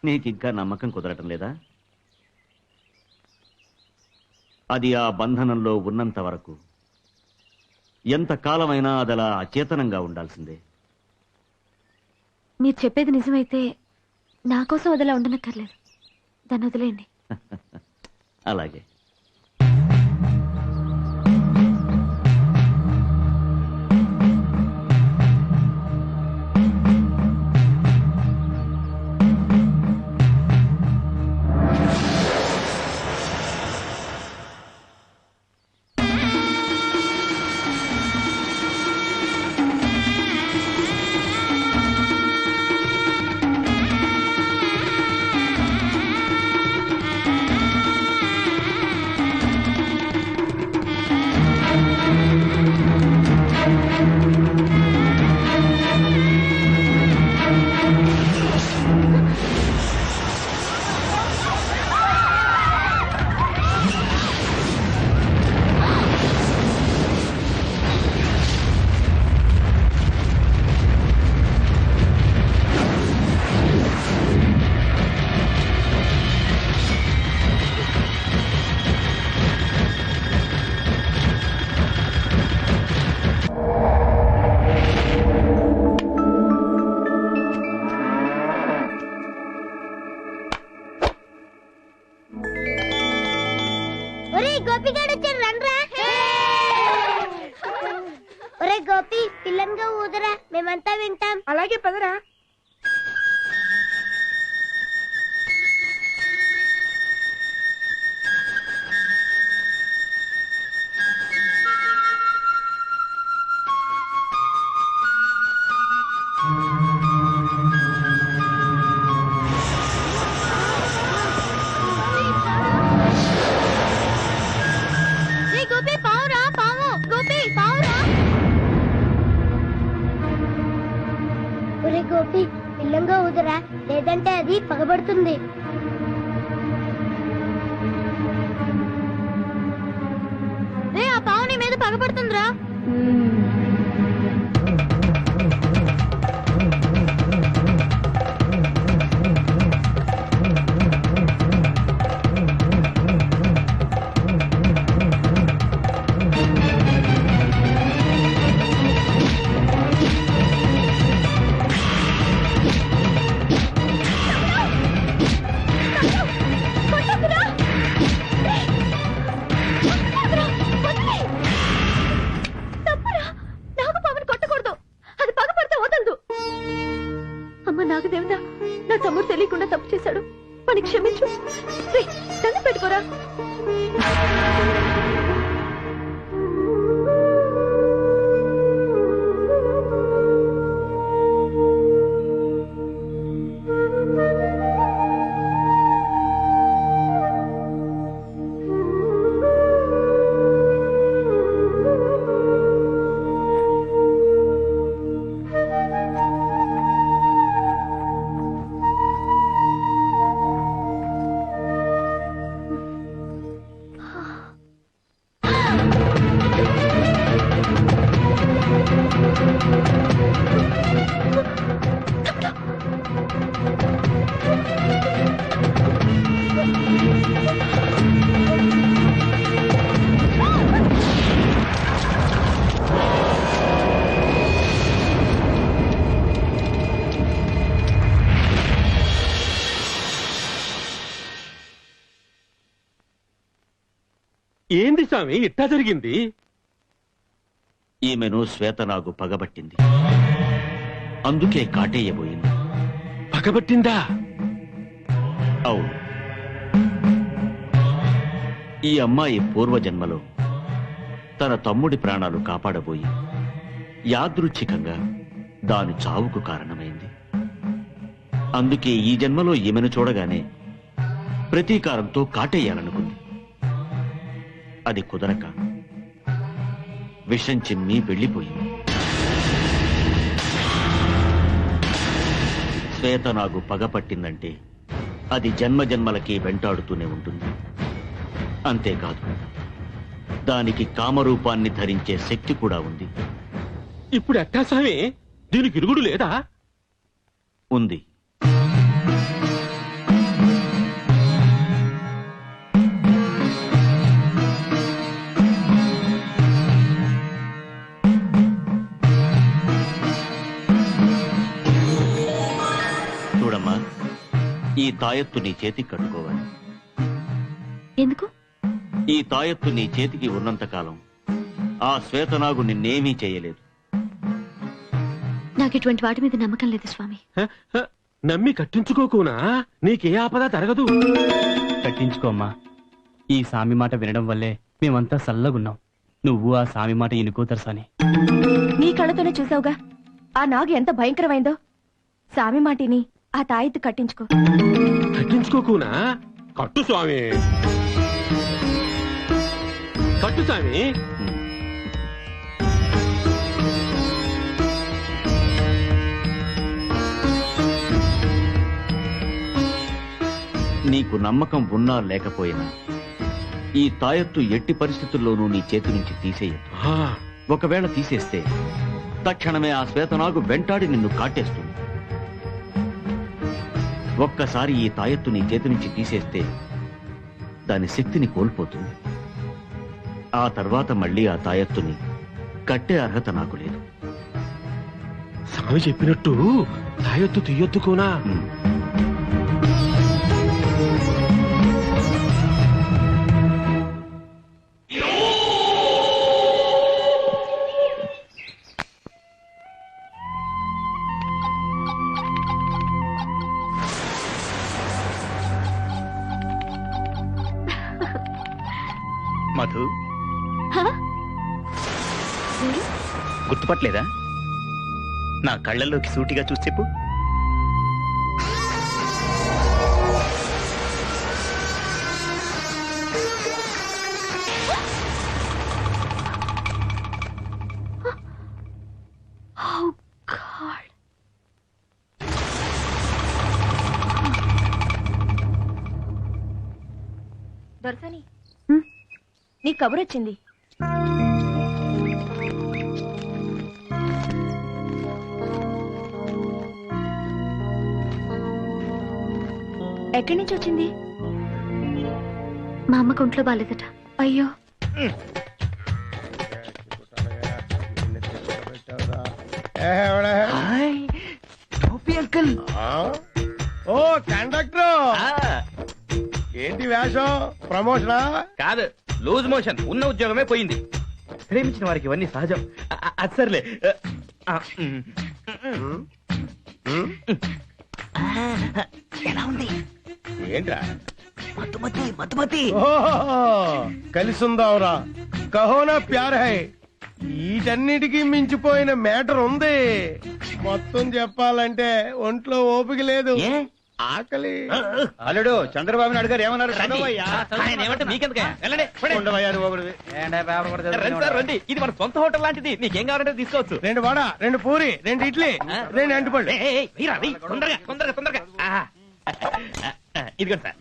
నీకింకా నమ్మకం కుదరటం లేదా? అది ఆ బంధనంలో ఉన్నంత వరకు ఎంతకాలమైనా అదలా అచేతనంగా ఉండాల్సిందే.
మీరు చెప్పేది నిజమైతే నా కోసం వదిలా ఉండనక్కర్లేదు. దాన్ని వదిలేయండి.
అలాగే.
గోపి పిల్లంగా ఊదరా, మేమంతా వింటాం.
అలాగే పదరా.
గోపి పిల్లంగా ఊదరా, లేదంటే అది పగబడుతుంది. ఆ పావుని మీద పగబడుతుందిరా.
నాగదేవత, నా తమ్ముడు తెలియకుండా తప్పు చేశాడు, వాడిని క్షమించు. దండం పెట్టుకోరా.
ఏంది స్వామి ఇట్టా జరిగింది?
ఈమెను శ్వేతనాగు పగబట్టింది. అందుకే కాటేయబోయింది.
పగబట్టిందా?
అవును. ఈ అమ్మాయి పూర్వజన్మలో తన తమ్ముడి ప్రాణాలు కాపాడబోయి యాదృచ్ఛికంగా దాని చావుకు కారణమైంది. అందుకే ఈ జన్మలో ఈమెను చూడగానే ప్రతీకారంతో కాటేయాలనుకుంది. అది కుదరక విషం చిమ్మి వెళ్ళిపోయింది. శ్వేతనాగు పగపట్టిందంటే అది జన్మజన్మలకి వెంటాడుతూనే ఉంటుంది. అంతేకాదు, దానికి కామరూపాన్ని ధరించే శక్తి కూడా ఉంది.
ఇప్పుడు ఎట్టా స్వామి? దీనికి ఇరుగుడు లేదా?
ఉంది. చూడమ్మా, ఈ తాయెత్తు నీ చేతికి కట్టుకోవాలి.
ఎందుకు?
ఈ తాయెత్తు నీ చేతికి ఉన్నంతకాలం ఆ శ్వేతనాగు నిన్నేమీ చేయలేదు.
నాకు ఇటువంటి వాటి మీద నమ్మకం లేదు స్వామి.
నమ్మి కట్టించుకోకునా? నీకే ఆపద తరగదు.
కట్టించుకోమ్మా. ఈ సామి మాట వినడం వల్లే మేమంతా సల్లగున్నాం. నువ్వు ఆ సామి మాట ఇనుకోతరసాని.
నీ కళ్ళతోనే చూసావుగా ఆ నాగు ఎంత భయంకరమైందో. సామి మాటిని ఆ తాయెత్తు కట్టించుకో.
కట్టించుకోకునా? కట్టు స్వామి, కట్టు స్వామి.
నీకు నమ్మకం ఉన్నా లేకపోయినా ఈ తాయెత్తు ఎట్టి పరిస్థితుల్లోనూ నీ చేతి నుంచి తీసేయద్దు. ఒకవేళ తీసేస్తే తక్షణమే ఆ శ్వేతనాగు వెంటాడి నిన్ను కాటేస్తుంది. ఒక్కసారి ఈ తాయెత్తు నీ చేతి నుంచి తీసేస్తే దాని శక్తిని కోల్పోతుంది. ఆ తర్వాత మళ్ళీ ఆ తాయెత్తుని కట్టే అర్హత నాకు లేదు.
స్వామి చెప్పినట్టు తాయెత్తు తీయొద్దుకోనా?
మధు, గుర్తుపట్టలేదా? నా కళ్ళల్లోకి సూటిగా చూసి చెప్పు.
దొరసాని, నీ కబురు వచ్చింది. ఎక్కడి నుంచి వచ్చింది?
మా అమ్మకు ఒంట్లో బాలేదట.
అయ్యో.
అంకుల్. ఓ కండక్టర్, ఏంటి వేషం? ప్రమోషనా?
కాదు, లూజ్ మోషన్. ఉన్న ఉద్యోగమే పోయింది. ప్రేమించిన వారికి ఇవన్నీ సహజం. అది సర్లే. ఎలా ఉంది?
ఏంట్రా?
మధుమతి, మధుమతి.
కలిసుందావురా, కహోనా ప్యార్ హై. వీటన్నిటికీ మించిపోయిన మ్యాటర్ ఉంది. మొత్తం చెప్పాలంటే ఒంట్లో ఓపిక లేదు. ఆకలి.
అల్లుడు చంద్రబాబు నాయుడు గారు ఏమన్నారు?
రండి, ఇది మన సొంత హోటల్ లాంటిది. నీకేం కావాలంటే తీసుకోవచ్చు.
2 వడ, 2 పూరి, 2 ఇడ్లీ, 2 అంటుపళ్ళు.
తొందరగా తొందరగా తొందరగా. ఇదిగోండి సార్.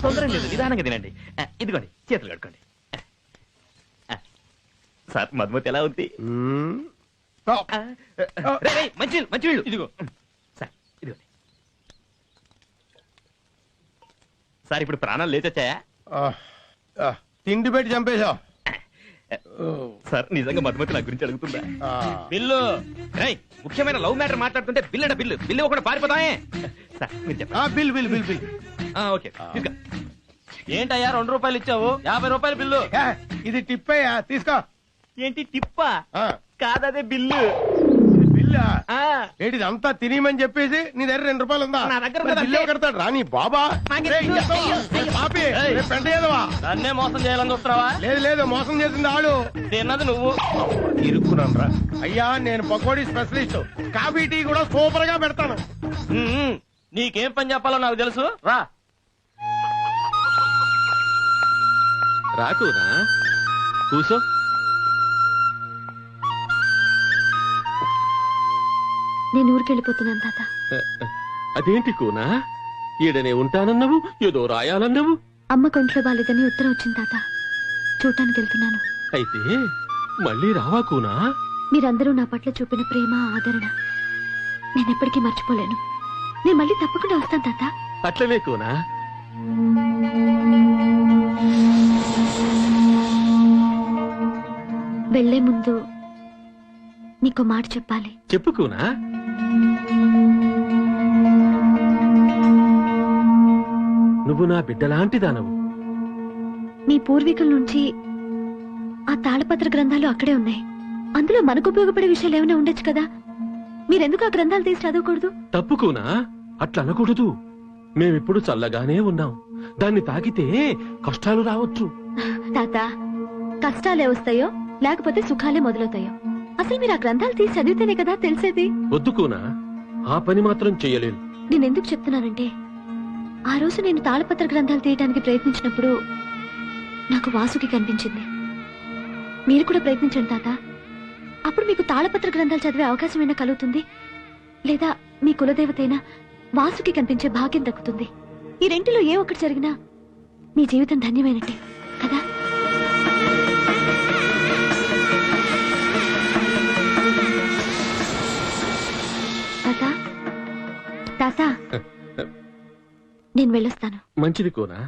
తొందరగా లేదు, నిదానంగా తినండి. ఇదిగోండి, చేతులు కట్టుకోండి. సార్, మధుమతి ఎలా ఉంది? మంచి మంచి వీళ్ళు. ఇదిగో సార్, ఇదిగోండి సార్. ఇప్పుడు ప్రాణాలు లేచొచ్చాయా?
తిండి పెట్టి చంపేశావు
సార్. నిజంగా మధుమతి నా గురించి అడుగుతుందా? బిల్లు. ముఖ్యమైన లవ్ మ్యాటర్ మాట్లాడుతుంటే బిల్లు బిల్లు బిల్లు ఒకటి పారిపోతాయే. సార్ మీరు చెప్పండి.
Bill bill bill bill.
Okay, తీసుకో. ఏంటయ్యా 2 రూపాయలు ఇచ్చావు 50 రూపాయలు బిల్లు.
ఇది టిప్ అయ్యా, తీసుకో.
ఏంటి టిప్పా? కాదదే బిల్లు.
బిల్లా? ఏంటిది అంతా తినేయమని చెప్పేసి నీ దగ్గర 2 రూపాయలు ఉందా?
నా దగ్గర
మరి బిల్లు ఎవరు కడతాడు రా నీ బాబా? రేయ్, ఎత్తవా? రేయ్, పాపి, రేయ్, పెంట ఏదవా?
నన్నే మోసం చేయాలని చూస్తున్నావా?
లేదు లేదు, మోసం చేసింది ఆడు.
తిన్నది నువ్వు.
ఇరుక్కున్నాను రా. అయ్యా నేను పకోడీ స్పెషలిస్ట్, కాఫీ టీ కూడా సూపర్ గా పెడతాను.
నీకేం పని చెప్పాలో నాకు తెలుసు, రా.
రాకునా కూసో.
నేను ఊరికెళ్ళిపోతున్నాను తాత.
అదేంటి కూనా, ఈడనే ఉంటానన్నావు, ఏదో రాయాలన్నావు.
అమ్మ కొంట్లో బాలేదని ఉత్తరం వచ్చింది తాత, చూడటానికి వెళ్తున్నాను.
అయితే మళ్ళీ రావా కూనా?
మీరందరూ నా పట్ల చూపిన ప్రేమ ఆదరణ నేనెప్పటికీ మర్చిపోలేను. నేను మళ్ళీ తప్పకుండా వస్తాను తాత.
అట్లనే కూనా.
వెళ్లే ముందు నీకో మాట చెప్పాలి.
చెప్పు కూనా. నువ్వు నా బిడ్డలాంటి దానవు.
నీ పూర్వీకుల నుంచి ఆ తాళపత్ర గ్రంథాలు అక్కడే ఉన్నాయి. అందులో మనకు ఉపయోగపడే విషయాలు ఏమైనా ఉండొచ్చు కదా. మీరెందుకు ఆ గ్రంథాలు తీసి చదవకూడదు?
తప్పుకోనా, అట్లా అనకూడదు. మేమిప్పుడు చల్లగానే ఉన్నాం, దాన్ని తాకితే కష్టాలు రావచ్చు.
తాత, కష్టాలే వస్తాయో లేకపోతే సుఖాలే మొదలవుతాయో అసలు మీరు ఆ గ్రంథాలు తీసి చదివితేనే కదా తెలిసేది.
వద్దుకోనా, ఆ పని మాత్రం చెయ్యలేను.
నేనెందుకు చెప్తున్నానంటే ఆ రోజు నేను తాళపత్ర గ్రంథాలు తీయడానికి ప్రయత్నించినప్పుడు నాకు వాసుకి కనిపించింది. మీరు కూడా ప్రయత్నించండి తాత. అప్పుడు మీకు తాళపత్ర గ్రంథాలు చదివే అవకాశం అయినా కలుగుతుంది, లేదా మీ కులదేవతైనా వాసుకి కనిపించే భాగ్యం దక్కుతుంది. ఈ రెంటిలో ఏ ఒక్కటి జరిగినా మీ జీవితం ధన్యమైనట్టే కదా. తాత, తాత, నేను వెళ్ళొస్తాను.
మంచిది కోనా.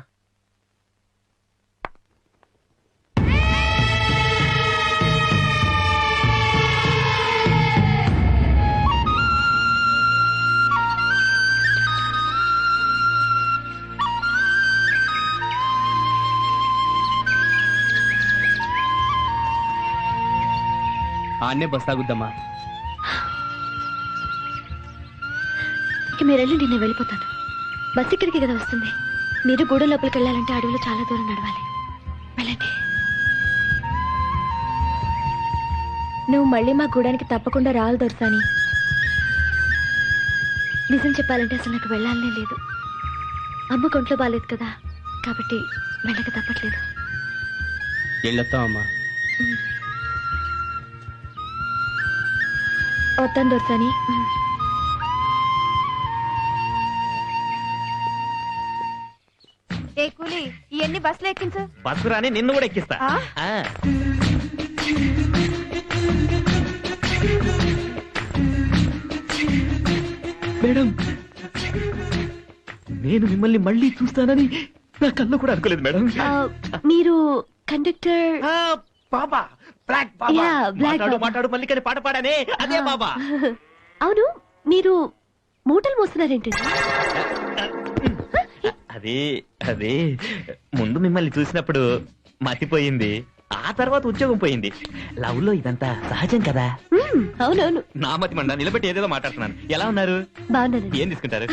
ఆన్నే బస్ ఆగుద్దమ్మా.
ఇక మీరు వెళ్ళండి, నేను వెళ్ళిపోతాను. బస్ ఇక్కడికి కదా వస్తుంది. మీరు గూడెం లోపలికి వెళ్ళాలంటే అడవిలో చాలా దూరం నడవాలి. వెళ్ళండి.
నువ్వు మళ్ళీ మా గూడానికి తప్పకుండా రావాలి దొరసాని.
నిజం చెప్పాలంటే అసలు నాకు వెళ్ళాలనే లేదు. అమ్మ కొంట్లో బాలేదు కదా, కాబట్టి వెళ్ళక తప్పట్లేదు.
వెళ్ళొస్తామమ్మా.
వస్తాను దొరసాని. ఏ కూలి, ఇవన్నీ బస్సులో ఎక్కించు.
బస్సు రాని నిన్ను కూడా ఎక్కిస్తా.
మేడం, నేను మిమ్మల్ని మళ్ళీ చూస్తానని నా కళ్ళు కూడా అనుకోలేదు మేడం.
మీరు కండక్టర్?
బాబా, బ్లాక్
యా, బ్లాక్
మాట్లాడు
బాబా.
మాట్లాడు మల్లికని పాట పాడానే అదే బాబా.
అవును, మీరు మూటలు మోస్తున్నారేంటండి?
అదే ముందు మిమ్మల్ని చూసినప్పుడు మతిపోయింది, ఆ తర్వాత ఉద్యోగం పోయింది. లవ్ లో ఇదంతా సహజం కదా.
అవునవును.
నా మతి మండ నిలబెట్టి ఏదేదో మాట్లాడుతున్నాను. ఎలా ఉన్నారు?
బాగున్నాను.
ఏం తీసుకుంటారు?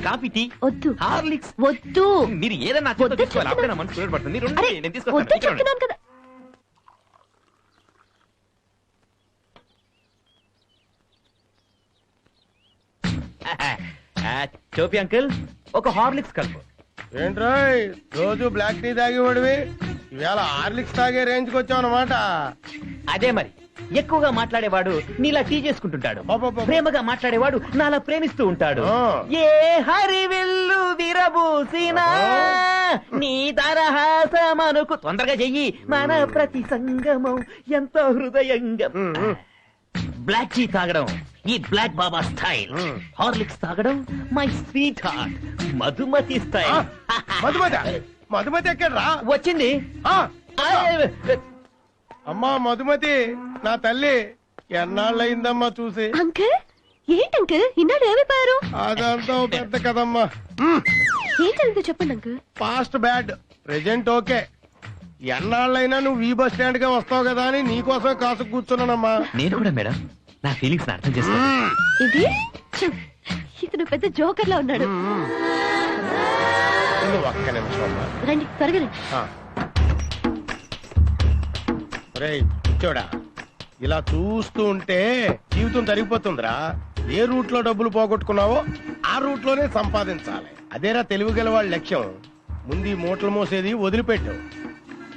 కాఫీ, టీ,
వద్దు.
హార్లిక్స్
వద్దు.
మీరు ఏదైనా తీసుకోవాలి. అప్పుడే నా మనసు పడుతుంది. నేను
వద్దు చెప్తున్నాను కదా.
చోపి అంకుల్, ఒక హార్లిక్స్ కలుపు.
ఏంట్రాయ్ రోజు బ్లాక్ టీ తాగేవాడివి, ఇవాళ హార్లిక్స్ తాగే రేంజ్కి వచ్చావు అన్నమాట.
అదే మరి, ఎక్కువగా మాట్లాడేవాడు నీలా టీ చేసుకుంటుంటాడు, ప్రేమగా మాట్లాడేవాడు నాలా ప్రేమిస్తూ ఉంటాడు. ఏ హరివిల్లు విరబూసినా నీ దరహాసమనుకు తొందరగా చెయ్యి, మన ప్రతి సంగమం ఎంతో హృదయంగా. బ్లాక్ టీ తాగడం ఈ బ్లాక్ బాబా స్టైల్, హార్లిక్స్ తాగడం my sweet heart Madhumati style.
Madhumati ఎక్కడ్రా?
వచ్చింది.
అమ్మా మధుమతి, నా తల్లి, ఎన్నాళ్ళయిందమ్మా చూసి.
అంకుల్, ఏంటి అంకుల్ ఇన్నాడు ఏమైపోయారు?
అదంతా పెద్ద కదమ్మా.
ఏంటి జరిగిందో చెప్పండి uncle.
Past bad, present okay. ఎన్నాళ్ళైనా నువ్వు ఈ బస్ స్టాండ్ గా వస్తావు కదా అని నీకోసం కాసు కూర్చున్నానమ్మా.
నేను కూడా మేడం నా ఫీలింగ్స్ అర్థం చేసుకో.
ఇది ఇతను పెద్ద జోకర్ లా ఉన్నాడు.
నువ్వు ఒక్క నిమిషం అమ్మా.
రండి త్వరగా రండి.
రేయ్ చూడా, ఇలా చూస్తూ ఉంటే జీవితం తరిగిపోతుందిరా. ఏ రూట్ లో డబ్బులు పోగొట్టుకున్నావో ఆ రూట్ లోనే సంపాదించాలి. అదేరా తెలివి గల వాళ్ళ లక్ష్యం. ముందు ఈ మూటలు మోసేది వదిలిపెట్టు,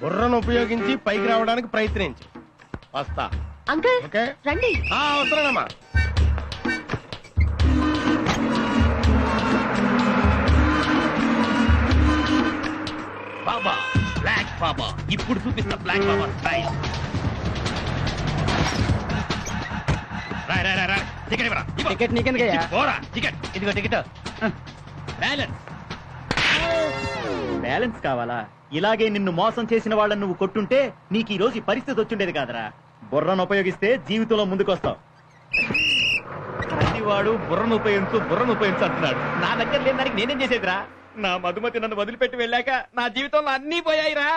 బుర్రను ఉపయోగించి పైకి రావడానికి ప్రయత్నించు. వస్తా
అంకుల్.
ఓకే
రండి.
వస్తున్నానమ్మా.
బాబా బ్లాక్ బాబా, ఇప్పుడు చూపిస్తా బ్లాక్ బాబా స్టైల్.
టికెట్ నీకెందుకయ్యా?
ఇదిగో టికెట్.
బ్యాలెన్స్ కావాలా? ఇలాగే నిన్ను మోసం చేసిన వాళ్ళని నువ్వు కొట్టుంటే నీకు ఈ రోజు ఈ పరిస్థితి వచ్చిండేది కాదరా. బుర్రను ఉపయోగిస్తే జీవితంలో ముందుకొస్తావు. ప్రతివాడు బుర్రను ఉపయోగించు అంటున్నాడు. నా దగ్గర లేని దానికి నేనేం చేసేదిరా? నా మధుమతి నన్ను వదిలిపెట్టి వెళ్ళాక నా జీవితంలో అన్నీ పోయాయిరా.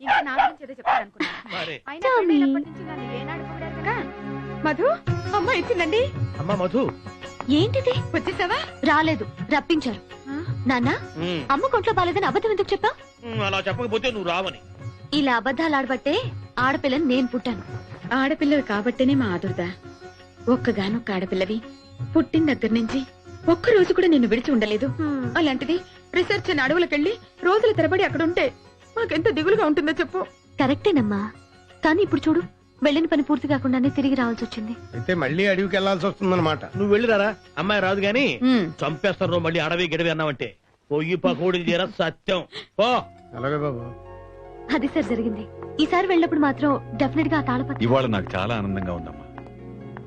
ఇంకా నా గురించి ఏదో చెప్తారనుకున్నా. అయినా పెళ్ళైనప్పటి నుంచి నన్ను ఏనాడు పొగిడారుగా. మధు అమ్మ ఇచ్చిందండి.
అమ్మా మధు,
ఏంటిది?
వచ్చేసావా?
రాలేదు, రప్పించారు. నాన్న, అమ్మ కొంట్లో బాలేదని అబద్ధం ఎందుకు చెప్పా?
అలా చెప్పకపోతే నువ్వు రావని.
ఇలా అబద్ధాలు ఆడబట్టే ఆడపిల్లని నేను పుట్టాను.
ఆడపిల్లవి కాబట్టేనే మా ఆదుర్దా. ఒక్కగానొక్క ఆడపిల్లవి పుట్టిన దగ్గర నుంచి ఒక్క రోజు కూడా నిన్ను విడిచి ఉండలేదు. అలాంటిది రీసెర్చ్ అని అడవులకెళ్ళి రోజుల తరబడి అక్కడుంటే మాకెంత దిగులుగా ఉంటుందో చెప్పు.
కరెక్టేనమ్మా, కానీ ఇప్పుడు చూడు, వెళ్ళిన పని పూర్తి కాకుండానే తిరిగి రావాల్సి వచ్చింది.
అయితే మళ్ళీ అడవికి వెళ్లాల్సి వస్తుందన్నమాట.
నువ్వు వెళ్ళిరారా, అమ్మాయి రాదు గాని చంపేస్తారు. మళ్ళీ అడవి గడవి అన్నావంటే పొయ్యి పకోడి తీరా సత్యం. ఓ
అలాగే బాబు.
అది సార్ జరిగింది. ఈసారి వెళ్ళినప్పుడు మాత్రం డెఫినెట్ గా ఆ తాళపత్రం.
ఇవాళ నాకు చాలా ఆనందంగా ఉందమ్మా.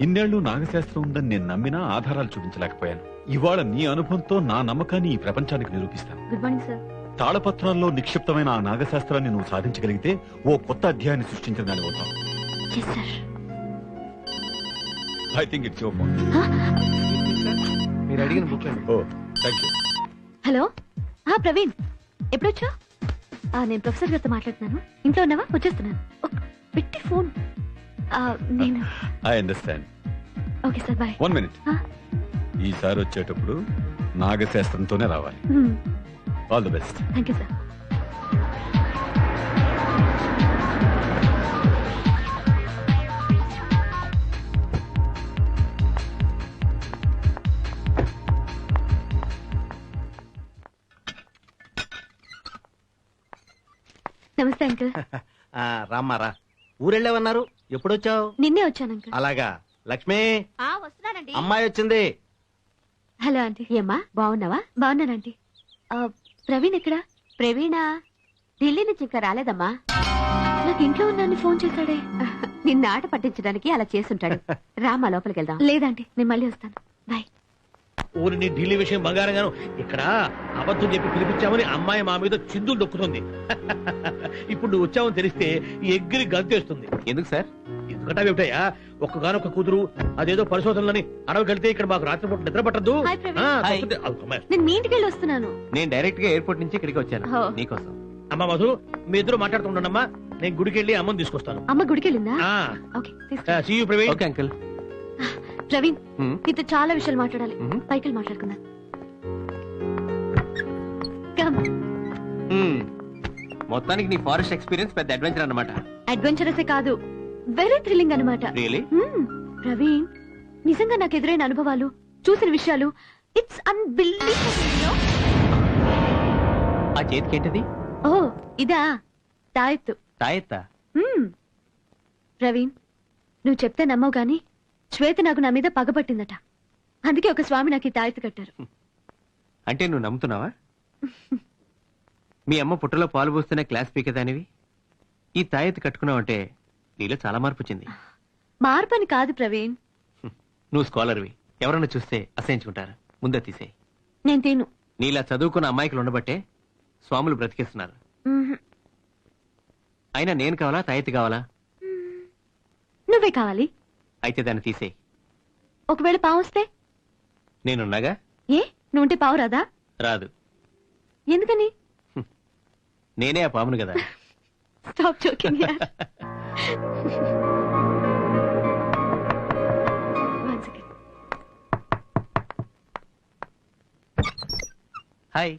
ఇన్నేళ్లు నాగశాస్త్రం ఉందని నేను నమ్మినా ఆధారాలు చూపించలేకపోయాను. ఇవాళ నీ అనుభవంతో నా నమ్మకాన్ని ఈ ప్రపంచానికి నిరూపిస్తాను.
Good morning sir.
తాళపత్రాల్లో నిక్షిప్తమైన ఆ నాగశాస్త్రాన్ని నువ్వు సాధించగలిగితే ఓ కొత్త అధ్యాయాన్ని సృష్టించిన దాని అవుతావు. I think it's your point.
మీరు అడిగిన book.
Oh thank you.
Hello, Praveen, ఎప్పుడొచ్చా? నేను ప్రొఫెసర్ గారితో మాట్లాడుతున్నాను. ఇంట్లో ఉన్నావా? వచ్చేస్తున్నాను. పెట్టి ఫోన్. నేను
I understand.
Okay sir, bye.
1 minute. ఈసారి వచ్చేటప్పుడు నాగశాస్త్రంతోనే రావాలి. All the best.
Thank you sir. నమస్తే అంకుల్.
రామ్మారా, ఊరెళ్ళావన్నారు, ఎప్పుడొచ్చావు?
నిన్నే వచ్చాను అంకుల్.
అలాగా. లక్ష్మి,
వస్తున్నానండి.
అమ్మాయి వచ్చింది.
Hello aunty. ఏమ్మా, బాగున్నావా? బాగున్నానంటీ. ప్రవీణ్ ఎక్కడా? ప్రవీణా ఢిల్లీ నుంచి ఇంకా రాలేదమ్మా. నాకు ఇంట్లో ఉన్నాను ఫోన్ చేశాడే. నిన్న ఆట పట్టించడానికి అలా చేసుంటాడు. రామా, లోపలికి వెళ్దాం. లేదండి, నేను మళ్ళీ వస్తాను. బాయ్.
ఊరిని ఢిల్లీ విషయం బంగారంగాను ఇక్కడ అబద్ధం చెప్పి పిలిపించామని అమ్మాయి మా మీద చిందులు దొక్కుతుంది. ఇప్పుడు నువ్వు వచ్చావని తెలిస్తే ఎగ్గిరి గంతేస్తుంది.
ఎందుకు సార్?
ఎందుకంటే ఏమిటయ్యా, ఒక్కగానొక్క కూతురు, అదేదో పరిశోధనలని అడవికెళ్తే ఇక్కడ మాకు రాత్రిపూట నిద్ర పట్టద్దు.
నేను మీ ఇంటికి వెళ్ళి వస్తున్నాను.
నేను డైరెక్ట్ గా ఎయిర్పోర్ట్ నుంచి ఇక్కడికి వచ్చాను
ఓ.
నీకోసం.
అమ్మా మధు, మీ ఇద్దరు మాట్లాడుతుండమ్మా, నేను గుడికి వెళ్ళి అమ్మని తీసుకొస్తాను.
అమ్మ గుడికి వెళ్ళిందా?
ఆ.
ఓకే, తీసుకెళ్ళు.
See you, Praveen.
Okay uncle.
Praveen, నీతో చాలా విషయాలు మాట్లాడాలి. పైకి వెళ్ళి మాట్లాడుకుందాం. Come.
మొత్తానికి నీ ఫారెస్ట్ ఎక్స్పీరియన్స్ పెద్ద అడ్వెంచర్ అన్నమాట.
అడ్వెంచరసే కాదు, వెరీ థ్రిల్లింగ్ అనమాట.
రియలీ?
ప్రవీణ్, నిజంగా నాకు ఎదురైన అనుభవాలు, చూసిన విషయాలు, ఇట్స్ అన్బిలీవబుల్.
ఆ చేతికేంటిది?
ఓ, ఇదా తాయెత్తు.
తాయెత్తా?
ప్రవీణ్, నువ్వు చెప్తే నమ్మవు గాని శ్వేత నాకు నా మీద పగబట్టిందట. అందుకే ఒక స్వామి నాకు ఈ తాయెత్తు కట్టారు.
అంటే నువ్వు నమ్ముతున్నావా? మీ అమ్మ పుట్టలో పాలు పోస్తేనే క్లాస్ పీకేదానివి ఈ తాయెత్తు కట్టుకున్నావంటే నీలో చాలా మార్పు వచ్చింది.
మార్పని కాదు ప్రవీణ్.
నువ్వు స్కాలర్వి, ఎవరన్నా చూస్తే అసహించుకుంటారు. ముందే తీసేయి.
నేను తిను.
నీలా చదువుకున్న అమ్మాయికులు ఉండబట్టే స్వాములు బ్రతికిస్తున్నారు. అయినా నేను కావాలా, తాయెత్తు కావాలా?
నువ్వే కావాలి.
అయితే దాన్ని తీసేయి.
ఒకవేళ పావు వస్తే?
నేనున్నాగా.
ఏ, నువ్వుంటే పావు రాదా?
రాదు.
ఎందుకని?
నేనే ఆ పామును కదా.
స్టాప్ జోకింగ్ యార్.
హాయ్.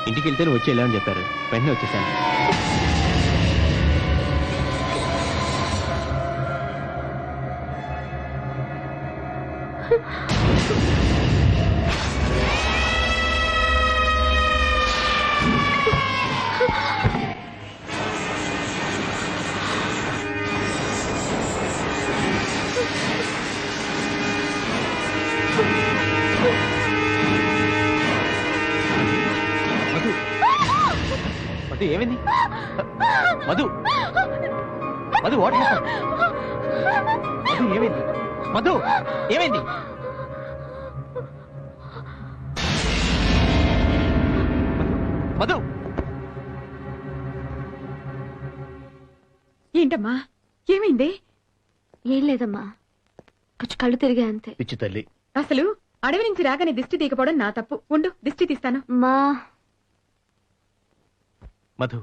ఇంటికి వెళ్తే నువ్వు వచ్చి వెళ్ళామని చెప్పారు, వెంటనే వచ్చేసాను. మధు ఏమైంది? Madhu Madhu what happened? మధు ఏమైంది? మధు ఏమైంది? మధు
ఏంటమ్మా ఏమైంది?
ఏం లేదమ్మా, కొంచెం కళ్ళు తిరిగా అంతే.
పిచ్చి తల్లి.
అసలు అడవి నుంచి రాగానే దిష్టి తీయకపోవడం నా తప్పు. ఉండు దిష్టి తీస్తాను.
మా
మధు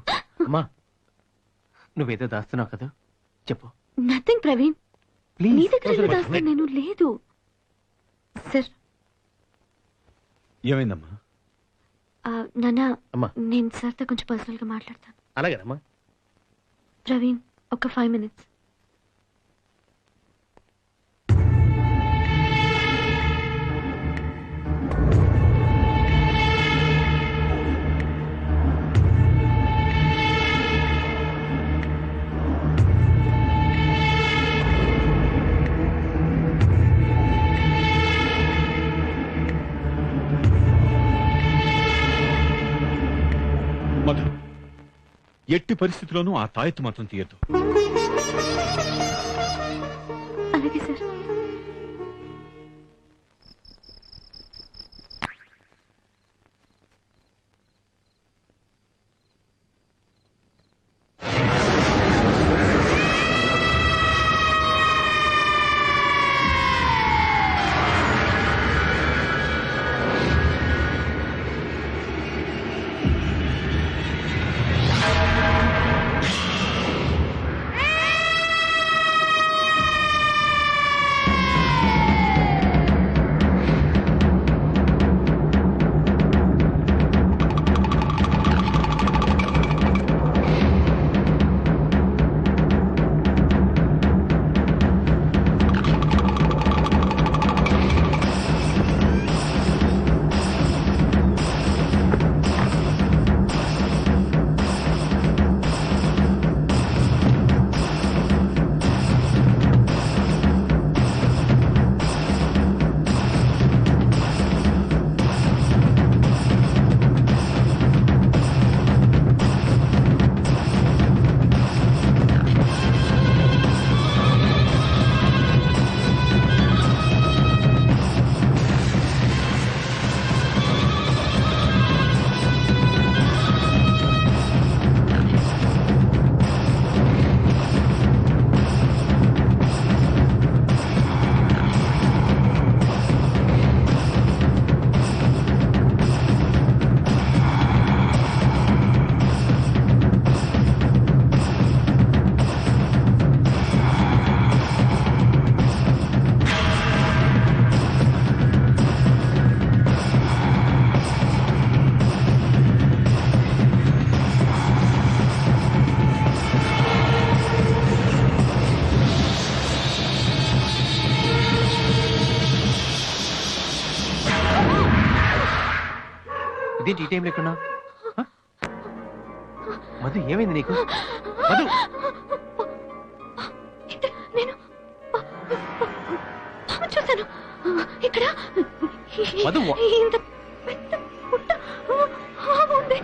అమ్మా, నువ్వేదో దాస్తున్నావు కదా, చెప్పు.
Nothing Praveen,
please.
నీ దగ్గర ఏదో దాస్తాను నేను. లేదు సార్.
ఏమైందమ్మా?
నాన్న,
అమ్మా.
నేను సార్తో కొంచెం పర్సనల్ గా మాట్లాడతాను.
అలాగేనమ్మా.
ప్రవీణ్, ఒక 5 minutes.
మధు, ఎట్టి పరిస్థితిలోనూ ఆ తాయెత్తు మాత్రం తీయద్దు.
అలాగే సార్.
ఇదేంటి ఈ టైంలో ఎక్కడున్నా? మధు ఏమైంది నీకు? మధు
నేను చూసాను ఇక్కడ.
మధు
ఇంత పెద్ద పుట్ట ఉంది.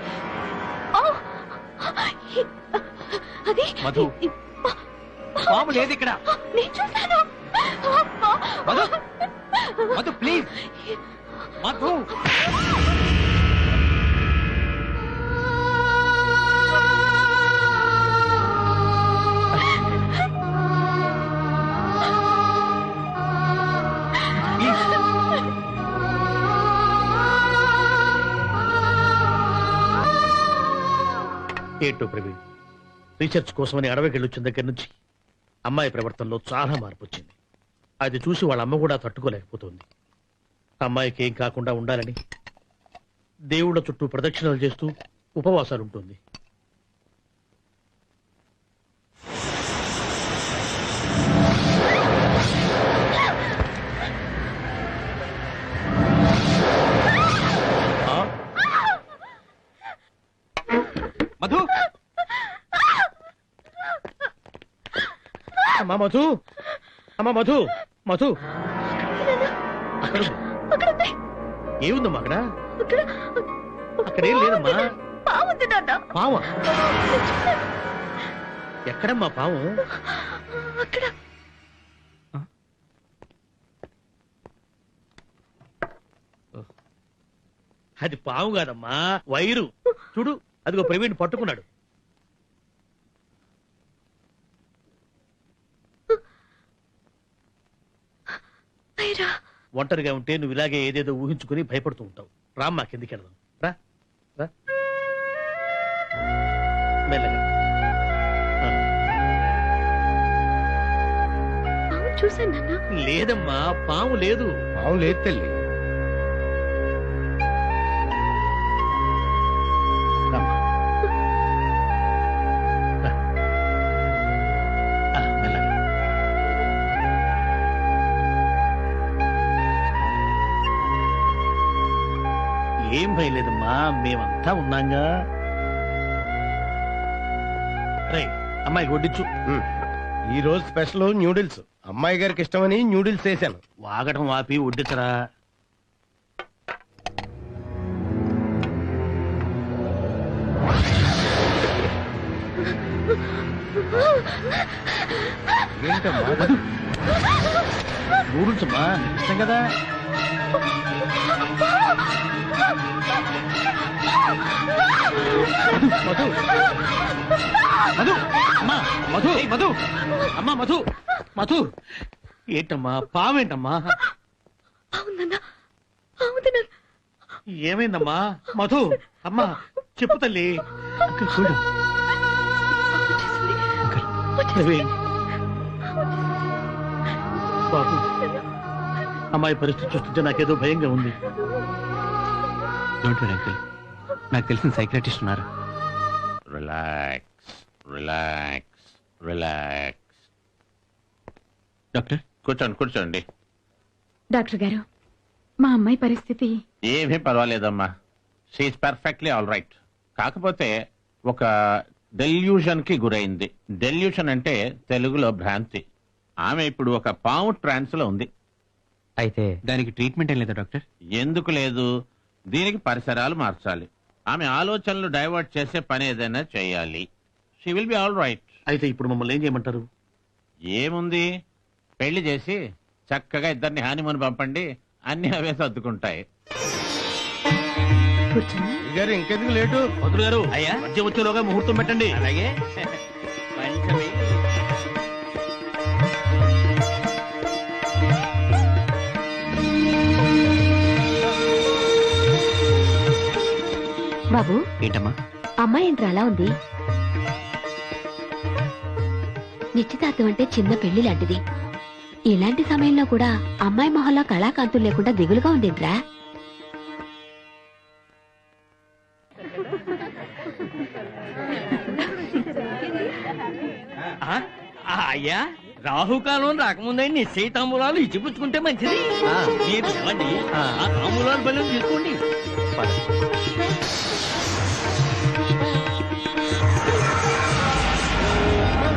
అది
మధు పాము లేదు ఇక్కడ.
నేను చూసాను.
మధు
మధు ప్లీజ్ మధు
ఏంటో ప్రవీణ్, రీసెర్చ్ కోసమని అడవికి వెళ్ళొచ్చిన దగ్గర నుంచి అమ్మాయి ప్రవర్తనలో చాలా మార్పు వచ్చింది. అది చూసి వాళ్ళ అమ్మ కూడా తట్టుకోలేకపోతుంది. అమ్మాయికి ఏం కాకుండా ఉండాలని దేవుళ్ళ చుట్టూ ప్రదక్షిణలు చేస్తూ ఉపవాసాలుంటుంది.
మధు
అమ్మా మధు, అమ్మా మధు, మధు అక్కడ ఏముందమ్మా? అక్కడ అక్కడేం లేదమ్మా. పావా? ఎక్కడమ్మా పాము? అది పాము కాదమ్మా, వైరు. చూడు, అదిగో ప్రవీణ్ పట్టుకున్నాడు. ఒంటరిగా ఉంటే నువ్వు ఇలాగే ఏదేదో ఊహించుకుని భయపడుతూ ఉంటావు. రామ్మా, కిందికి వెళ్దాం. రా రా మెల్లగా. లేదమ్మా, పాము లేదు.
పాము లేదు తల్లి.
ఏం భయం లేదమ్మా, మేమంతా ఉన్నాగా. రే, అమ్మాయి వడ్డించు.
ఈ రోజు స్పెషల్ న్యూడిల్స్. అమ్మాయి గారికి ఇష్టమని న్యూడిల్స్ వేసాను.
వాగటం వాపి వడ్డించరా.
ఏంటమ్మా?
నూడిల్స్ అమ్మా, ఇష్టం కదా. మధు, మధు, అమ్మా మధు, మధు, అమ్మా మధు, మధు. ఏంటమ్మా, పావేంటమ్మా? ఏమైందమ్మా? మధు, అమ్మా చెప్పు తల్లి. చూడు బాబు, అమ్మాయి పరిస్థితి చూస్తుంటే నాకేదో భయంగా ఉంది.
డోంట్ వరీ అంకుల్, నాకు తెలిసిన సైకియాట్రిస్ట్ ఉన్నారు.
Relax, relax, relax.
డాక్టర్
కూర్చోండి, కూర్చోండి.
డాక్టర్ గారు, మా అమ్మాయి పరిస్థితి
ఏమీ పర్వాలేదమ్మా. She's perfectly all right. కాకపోతే ఒక డెల్యూషన్ కి గురైంది. డెల్యూషన్ అంటే తెలుగులో భ్రాంతి. ఆమె ఇప్పుడు ఒక పాము ట్రాన్స్ లో ఉంది.
అయితే దానికి ట్రీట్మెంట్ ఏం లేదా డాక్టర్?
ఎందుకు లేదు, దీనికి పరిసరాలు మార్చాలి. ఆమె ఆలోచనలు డైవర్ట్ చేసే పని ఏదైనా చేయాలి. She will be all right.
అయితే ఇప్పుడు మమ్మల్ని ఏం చేయమంటారు?
ఏముంది, పెళ్లి చేసి చక్కగా ఇద్దరిని హానిమూన్ పంపండి, అన్ని అవే సర్దుకుంటాయి.
గారు ఇంకెందుకు లేటు?
మంత్రులు గారు, అయ్యా మధ్య వచ్చేలోగా ముహూర్తం పెట్టండి.
అలాగే.
బాబు,
ఏంటమ్మా?
అమ్మాయి ఏంట్రా అలా ఉంది? నిశ్చితార్థం అంటే చిన్న పెళ్లి లాంటిది. ఇలాంటి సమయంలో కూడా అమ్మాయి మొహంలో కళాకాంతులు లేకుండా దిగులుగా ఉందేంట్రా?
అయ్యా, రాహుకాలం రాకముందే నిశ్చయ తాంబూలాలు ఇచ్చిపుచ్చుకుంటే మంచిది. మీరు చల్లండి, ఆ తాంబూలాలు బలం తీసుకోండి.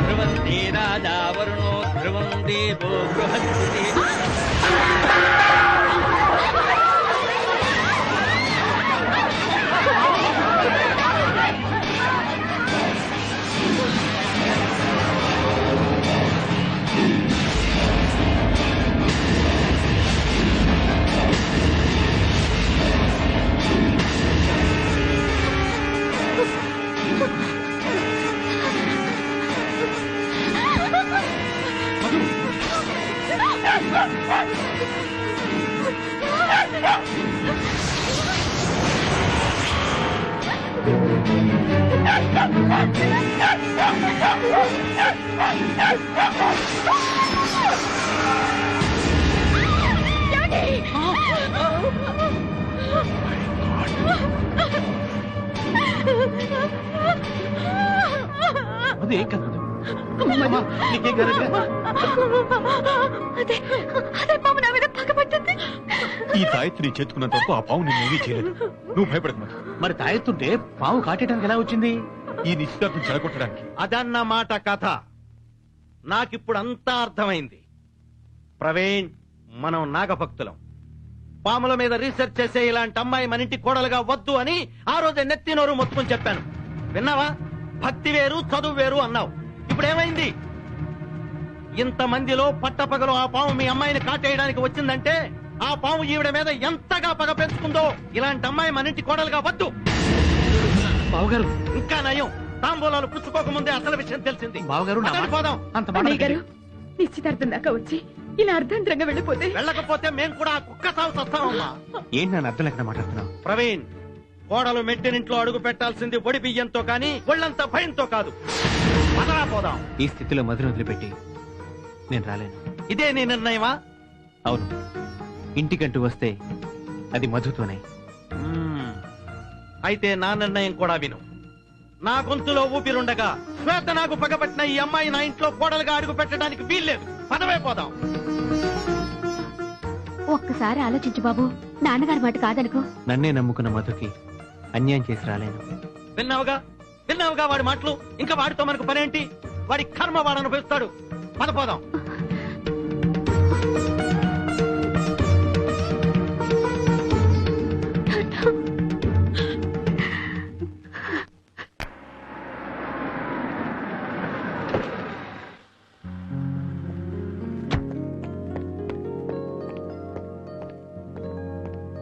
ధ్రువంతే రాజా వరుణో ధ్రువం దేవో బృహస్పతి.
అదే కదా నీకేం కలగలేదు?
అదే పాము నా మీద పగబట్టింది.
ఈ తాయెత్తు నీ చేతుకున్నంత వరకు ఆ పావు నిన్నేమీ చేయలేదు. నువ్వు భయపడకు మధు.
మరి తాయెత్తుంటే పాము కాటేయడానికి ఎలా వచ్చింది?
ఈ నిశ్చితార్థం చెడగొట్టడానికి.
అదన్నమాట కథ. నాకిప్పుడు అంతా అర్థమైంది. ప్రవీణ్, మనం నాగభక్తులం. పాముల మీద రీసెర్చ్ చేసే ఇలాంటి అమ్మాయి మన ఇంటి కోడలుగా వద్దు అని ఆ రోజే నెత్తి నోరు మొత్తుకుని చెప్పాను. విన్నావా? భక్తి వేరు, చదువు వేరు అన్నావు. ఇప్పుడు ఏమైంది? ఇంతమందిలో పట్టపగలు ఆ పాము మీ అమ్మాయిని కాటేయడానికి వచ్చిందంటే ఆ పాము ఈవిడ మీద ఎంతగా పగ పెంచుకుందో. ఇలాంటి అమ్మాయి మన ఇంటి కోడలుగా వద్దు.
బావగారు,
ఇంకా నయం, తాంబూలాలు పుచ్చుకోకముందే అసలు విషయం తెలిసింది.
బావగారు, నా
పదండి, పోదాం.
అంత మాట
అన్నయ్య గారు, నిశ్చితార్థం దాకా వచ్చి ఇలా అర్ధాంతరంగా వెళ్ళిపోతే
వెళ్ళకపోతే మేం కూడా ఆ కుక్క సాగు వస్తామమ్మా.
ఏంటి నన్ను అర్థం లేకుండా మాట్లాడుతున్నావు?
ప్రవీణ్, కోడలు మెట్టినింట్లో అడుగు పెట్టాల్సింది ఒడి బియ్యంతో కానీ ఒళ్ళంతా భయంతో కాదు. పదరా పోదాం.
ఈ స్థితిలో మధును వదిలిపెట్టి నేను రాలేను.
ఇదే నీ నిర్ణయమా?
అవును, ఇంటికంటూ వస్తే అది మధుతోనే.
అయితే నా నిర్ణయం కూడా విను. నా గొంతులో ఊపిరుండగా శ్వేత నాకు పగబట్టిన ఈ అమ్మాయి నా ఇంట్లో కోడలుగా అడుగు పెట్టడానికి వీల్లేదు. పదవే పోదాం.
ఒక్కసారి ఆలోచించు బాబు, నాన్నగారి మాట కాదనుకో.
నన్నే నమ్ముకున్న మధుకి అన్యాయం చేసి రాలేను.
విన్నావుగా వాడి మాటలు. ఇంకా వాడితో మనకు పనేంటి? వాడి కర్మ వాడు అనుభవిస్తాడు. పద పోదాం.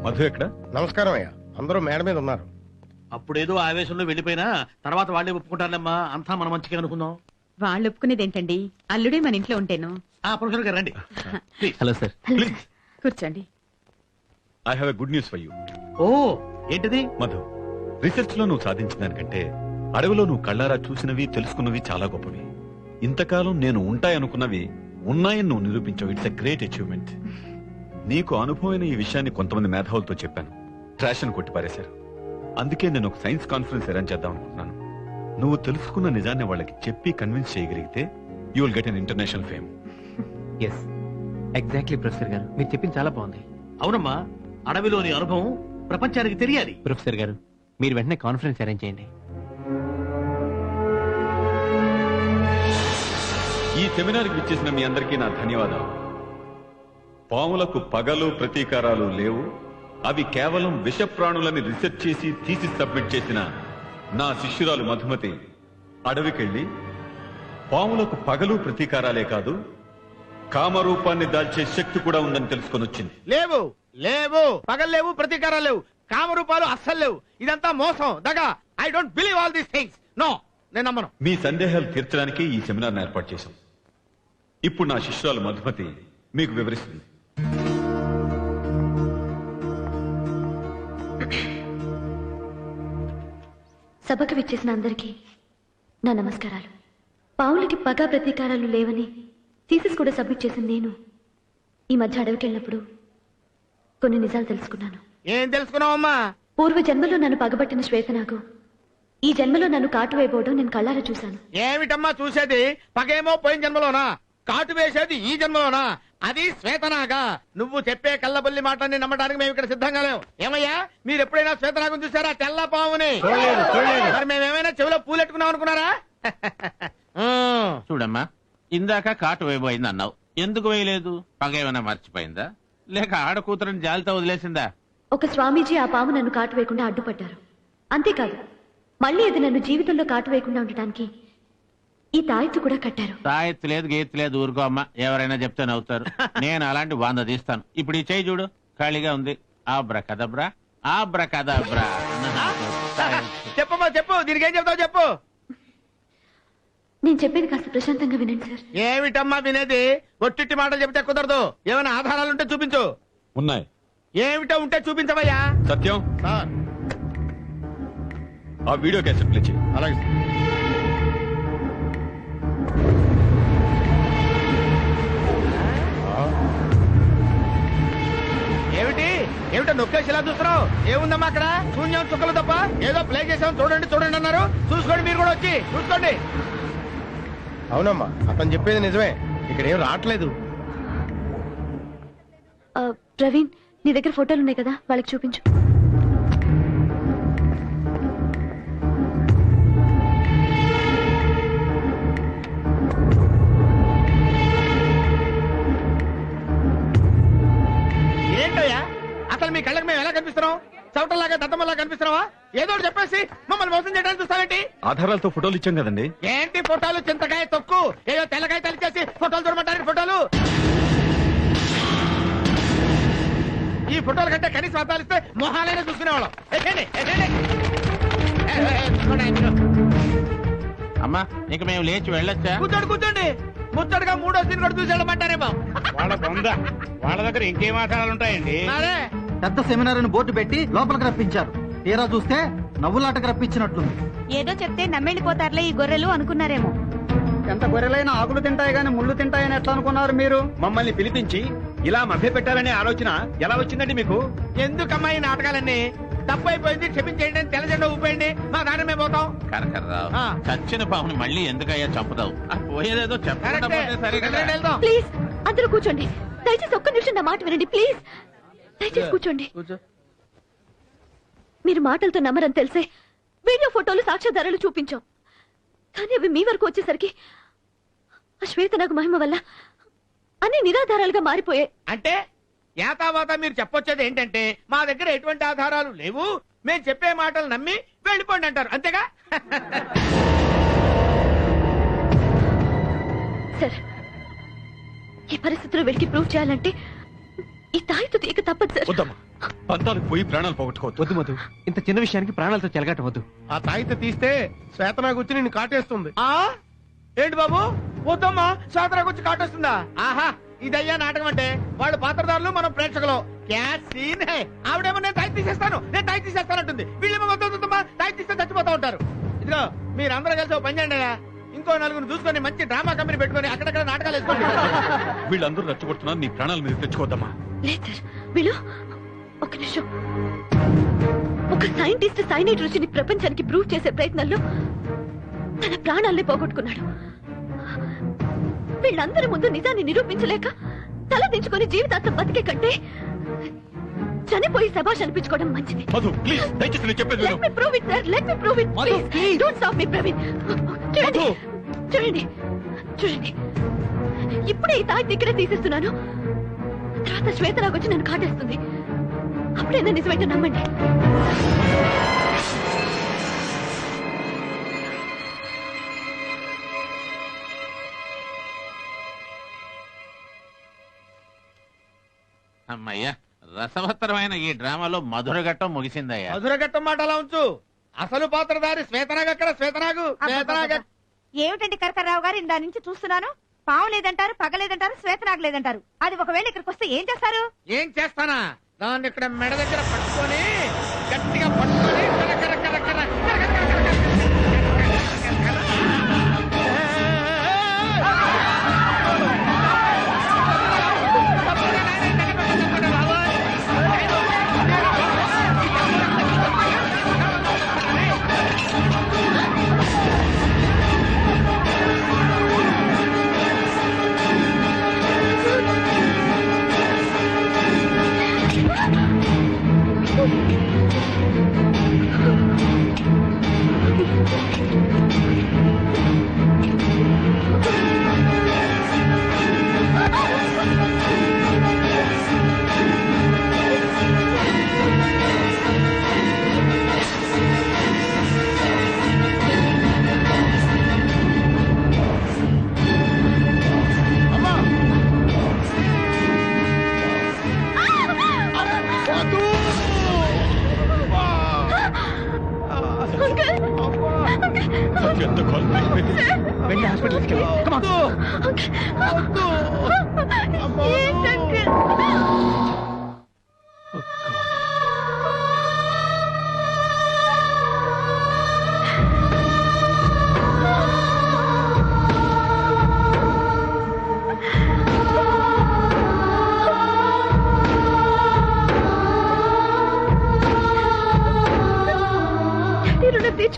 మధు ఎక్కడ?
నమస్కారం అయ్యా. అందరూ మేడ మీద ఉన్నారు.
అప్పుడేదో ఆవేశంలో వెళ్ళిపోయినా తర్వాత వాళ్ళే ఒప్పుకుంటారమ్మా. అంతా మన మంచిగా అనుకుందాం.
వాళ్ళు ఒప్పుకునేదేంటండి? అల్లుడే మన ఇంట్లో ఉంటేను.
ప్రొఫెసర్ గారు రండి.
Hello sir.
ప్లీజ్
కూర్చోండి.
I have a good news for you.
Oh, ఏంటిది?
మధు, రీసెర్చ్ లో నువ్వు సాధించిన దానికంటే అడవిలో నువ్వు కళ్ళారా చూసినవి, తెలుసుకున్నవి చాలా గొప్పవి. ఇంతకాలం నేను ఉంటాయనుకున్నవి ఉన్నాయని నువ్వు నిరూపించావు. It's a great achievement. నీకు అనుభవమైన ఈ విషయాన్ని కొంతమంది మేధావులతో చెప్పాను. ట్రాష్ అని కొట్టిపారేశారు. అందుకే నేను ఒక సైన్స్ కాన్ఫరెన్స్ అరేంజ్ చేద్దాం అనుకుంటున్నాను. నువ్వు తెలుసుకున్న నిజాన్ని వాళ్ళకి చెప్పి కన్విన్స్ చేయగలిగితే you will get an international fame.
Yes, exactly professor గారు, మీరు చెప్పింది చాలా బాగుంది.
అవునమ్మా, అడవిలోని అనుభవం ప్రపంచానికి తెలియాలి.
ప్రొఫెసర్ గారు, మీరు వెంటనే కాన్ఫరెన్స్ అరేంజ్ చేయండి.
ఈ సెమినార్కి విచ్చేసిన మీ అందరికీ నా ధన్యవాదాలు. పాములకు పగలు ప్రతీకారాలు లేవు. అవి కేవలం విష ప్రాణులని రీసెర్చ్ చేసి తీసి సబ్మిట్ చేసిన నా శిష్యురాలు మధుమతి అడవికెళ్ళి పాములకు పగలు ప్రతీకారాలే కాదు, కామరూపాన్ని దాల్చే శక్తి కూడా ఉందని తెలుసుకొని వచ్చింది.
లేవు లేవు, పగలు లేవు, ప్రతీకారాలు లేవు, కామరూపాలు అస్సలు లేవు. ఇదంతా మోసం, దగా. I don't believe all these things. No, నేను నమ్మను.
మీ సందేహాలు తీర్చడానికి ఈ సెమినార్ని ఏర్పాటు చేశాం. ఇప్పుడు నా శిష్యురాలు మధుమతి మీకు వివరిస్తుంది.
సభకు విచ్చేసిన అందరికీ నా నమస్కారాలు. పావులకి పగ ప్రతీకారాలు లేవని థీసిస్ కూడా సబ్మిట్ చేసిన నేను ఈ మధ్య అడవికి వెళ్ళినప్పుడు కొన్ని నిజాలు తెలుసుకున్నాను.
ఏం తెలుసుకున్నావమ్మా?
పూర్వ జన్మలో నన్ను పగబట్టిన శ్వేత నాకు ఈ జన్మలో నన్ను కాటు వేయబోవడం నేను కళ్ళారా చూశాను.
ఏమిటమ్మా చూసేది? పగేమో పోయిన జన్మలోనా, కాటు వేసేది ఈ జన్మలోనా? అది శ్వేతనాగా. నువ్వు చెప్పే కళ్ళబల్లి మాటని నమ్మడానికి మేము ఇక్కడ సిద్ధంగా లేవు. ఏమయ్యా, మీరు ఎప్పుడైనా శ్వేతనాగం చూసారా? తెల్ల పాముని. మరి మేమేమైనా చెవిలో పూలెట్టుకున్నాం అనుకున్నారా?
చూడమ్మా, ఇందాక కాటు వేయబోయింది అన్నావు. ఎందుకు వేయలేదు? పగ ఏమైనా మర్చిపోయిందా, లేక ఆడకూతురని జాలితో వదిలేసిందా?
ఒక స్వామీజీ ఆ పాము నన్ను కాటు వేయకుండా అడ్డుపడ్డారు. అంతేకాదు, మళ్ళీ అది నన్ను జీవితంలో కాటు వేయకుండా ఉండటానికి ఈ తాయెత్తు కూడా కట్టారు.
తాయెత్తు లేదు, గీత్తు లేదు, ఊరుకో అమ్మా. ఎవరైనా చెప్తే నవ్వుతారు. నేను అలాంటి 100 తీస్తాను. ఇప్పుడు ఈ చేయి చూడు, ఖాళీగా ఉంది. ఆబ్రకదబ్రా, ఆబ్రకదబ్రా.
చెప్పమ్మా, చెప్పు. దీనికి ఏం చెప్తావు చెప్పు.
నేను చెప్పేది కాస్త ప్రశాంతంగా వినండి సార్.
ఏమిటమ్మా వినేది? ఒట్టిట్టి మాటలు చెప్తే కుదరదు. ఏమైనా ఆధారాలుంటే చూపించు.
ఉన్నాయి.
ఏమిటో ఉంటే చూపించవయ్యా.
సత్యం,
సార్
ఆ వీడియో క్యాసెట్ ప్లే చేయి.
అలాగే సార్.
ఏమిటో నొక్కేసి ఇలా చూస్తున్నావు? ఏముందమ్మా అక్కడ? శూన్యం చుక్కలు తప్ప ఏదో ప్లే చేసాం. చూడండి చూడండి అన్నారు. చూసుకోండి, మీరు కూడా వచ్చి చూసుకోండి.
అవునమ్మా, అతను చెప్పేది నిజమే. ఇక్కడ ఏం రావట్లేదు.
ప్రవీణ్, నీ దగ్గర ఫోటోలు ఉన్నాయి కదా, వాళ్ళకి చూపించు.
ఏంటయ్యా అసలు మీ కళ్ళకి మేము ఎలా కనిపిస్తున్నాం? చవటలాగా దత్తమల్లా కనిపిస్తున్నావా? ఏదో ఒకటి చెప్పేసి మమ్మల్ని మోసం చేయడానికి చూస్తావేంటి?
ఆధారాలతో ఫోటోలు ఇచ్చాం కదండి.
ఏంటి ఫోటోలు? చింతకాయ తొక్కు. ఏదో తెల్లకాయ తలిచేసి ఫోటోలు చూడమంటారు. ఫోటోలు ఈ ఫోటోల కంటే కనీసం అర్థాలు ఇస్తే మొహాలైనా చూసుకునేవాళ్ళం.
అమ్మా ఇక మేము లేచి వెళ్ళొచ్చా?
కూర్చోండి కూర్చోండి. ముచ్చటగా 3వ సీన్ కూడా చూసి వెళ్ళమంటారేమో.
వాళ్ళ బొంద, వాళ్ళ దగ్గర ఇంకేం ఆధారాలు ఉంటాయండి?
పెద్ద సెమినార్ అని బోర్డు పెట్టి లోపలికి రప్పించారు. తీరా చూస్తే నవ్వులాటకు రప్పించినట్లుంది.
ఏదో చెప్తే నమ్మెళ్ళిపోతారులే ఈ గొర్రెలు అనుకున్నారేమో.
ఎంత గొర్రెలైనా ఆకులు తింటాయి గాని ముళ్ళు తింటాయని ఎట్లా అనుకున్నారు మీరు?
మమ్మల్ని పిలిపించి ఇలా మభ్య పెట్టాలనే ఆలోచన ఎలా వచ్చిందండి మీకు?
ఎందుకమ్మా ఈ నాటకాలన్నీ? తప్పు అయిపోయింది, క్షమించేయండి అని తెల్లజెండా ఊపేయండి. మా దాని మేము పోతాం.
కరకర్రావు, చచ్చిన పాముని మళ్ళీ ఎందుకయ్యా చంపుతావు? పోయేదేదో చెప్పడం సరే కదా.
ప్లీజ్ అందరూ కూర్చోండి. దయచేసి ఒక్క నిమిషం నా మాట వినండి ప్లీజ్. దయచేసి కూర్చోండి. మీరు మాటలతో నమ్మరని తెలిసే వీడియో ఫోటోలు సాక్ష్యాధారాలు చూపించాం. కానీ అవి మీ వరకు వచ్చేసరికి ఆ శ్వేతనాగు మహిమ వల్ల అన్ని నిరాధారాలుగా మారిపోయాయి.
అంటే యాతావాత మీరు చెప్పొచ్చేది ఏంటంటే మా దగ్గర ఎటువంటి ఆధారాలు లేవు, మేము చెప్పే మాటలు నమ్మి వెళ్ళిపోండి అంటారు, అంతేగా?
సార్, ఈ పరిస్థితిలో వెళ్ళి ప్రూవ్ చేయాలంటే ఈ తాయితో తీయక తప్పదు సార్.
వద్దమ్మా, పంతాలకు పోయి ప్రాణాలు పోగొట్టుకోవద్దు.
వద్దు మధు, ఇంత చిన్న విషయానికి ప్రాణాలతో చెలగటవద్దు.
ఆ తాయిత తీస్తే శ్వేతనాగు వచ్చి నిన్ను కాటేస్తుంది.
ఏంటి బాబు? వద్దమ్మా, శ్వేతనాగు వచ్చి కాటేస్తుందా? ఆహా, ఇదయ్యా నాటకం అంటే. వాళ్ళు పాత్రదారులు, మనం ప్రేక్షకులు. ఆవిడేమో నేను తాయి తీసేస్తానంటుంది. వీళ్ళేమో వద్దమ్మా తాయి తీస్తే చచ్చిపోతా ఉంటారు. ఇదిగో మీరందరూ కలిసి ఓ పని చేయండి. ఇంకో నలుగురు చూసుకొని మంచి డ్రామా కంపెనీ పెట్టుకొని అక్కడక్కడ నాటకాలు వేసుకోండి.
వీళ్ళందరూ రెచ్చగొడుతున్నారు, నీ ప్రాణాల మీద తెచ్చుకోవద్దమ్మా.
లేదు సార్, వీళ్ళు ఒక నిమిషం. ఒక సైంటిస్ట్ సైనైట్ రుచిని ప్రపంచానికి ప్రూవ్ చేసే ప్రయత్నంలో తన ప్రాణాల్ని పోగొట్టుకున్నాడు. వీళ్ళందరి ముందు నిజాన్ని నిరూపించలేక తలదించుకొని జీవితాంతం బతికే కంటే చనిపోయి శభాష్ అనిపించుకోవడం మంచిది. Let me prove it, sir. Let me prove it, please. Don't stop me, Praveen. చూడండి చూడండి, ఇప్పుడే ఈ తాయి ఇక్కడే తీసేస్తున్నాను. తర్వాత శ్వేతరాగు వచ్చి నన్ను కాటేస్తుంది. అప్పుడైనా నిజమైతే నమ్మండి.
అమ్మయ్యా, రసవత్తరమైన ఈ డ్రామాలో మధురఘట్టం ముగిసిందయ్యా.
మధురఘట్టం మాట అలా ఉంచు. అసలు పాత్రధారి శ్వేతనాగు అక్కడ. శ్వేతనాగు
ఏమిటండి కరకర్రావు గారు, ఇందా నుంచి చూస్తున్నాను. పావు లేదంటారు, పగ లేదంటారు, శ్వేతనాగు లేదంటారు. అది ఒకవేళ ఇక్కడికి వస్తే ఏం చేస్తారు?
ఏం చేస్తానా? దాన్ని ఇక్కడ మెడ దగ్గర పట్టుకొని గట్టిగా పట్టుకొని
వెళ్ళి హాస్పిటల్
ఏంటంటే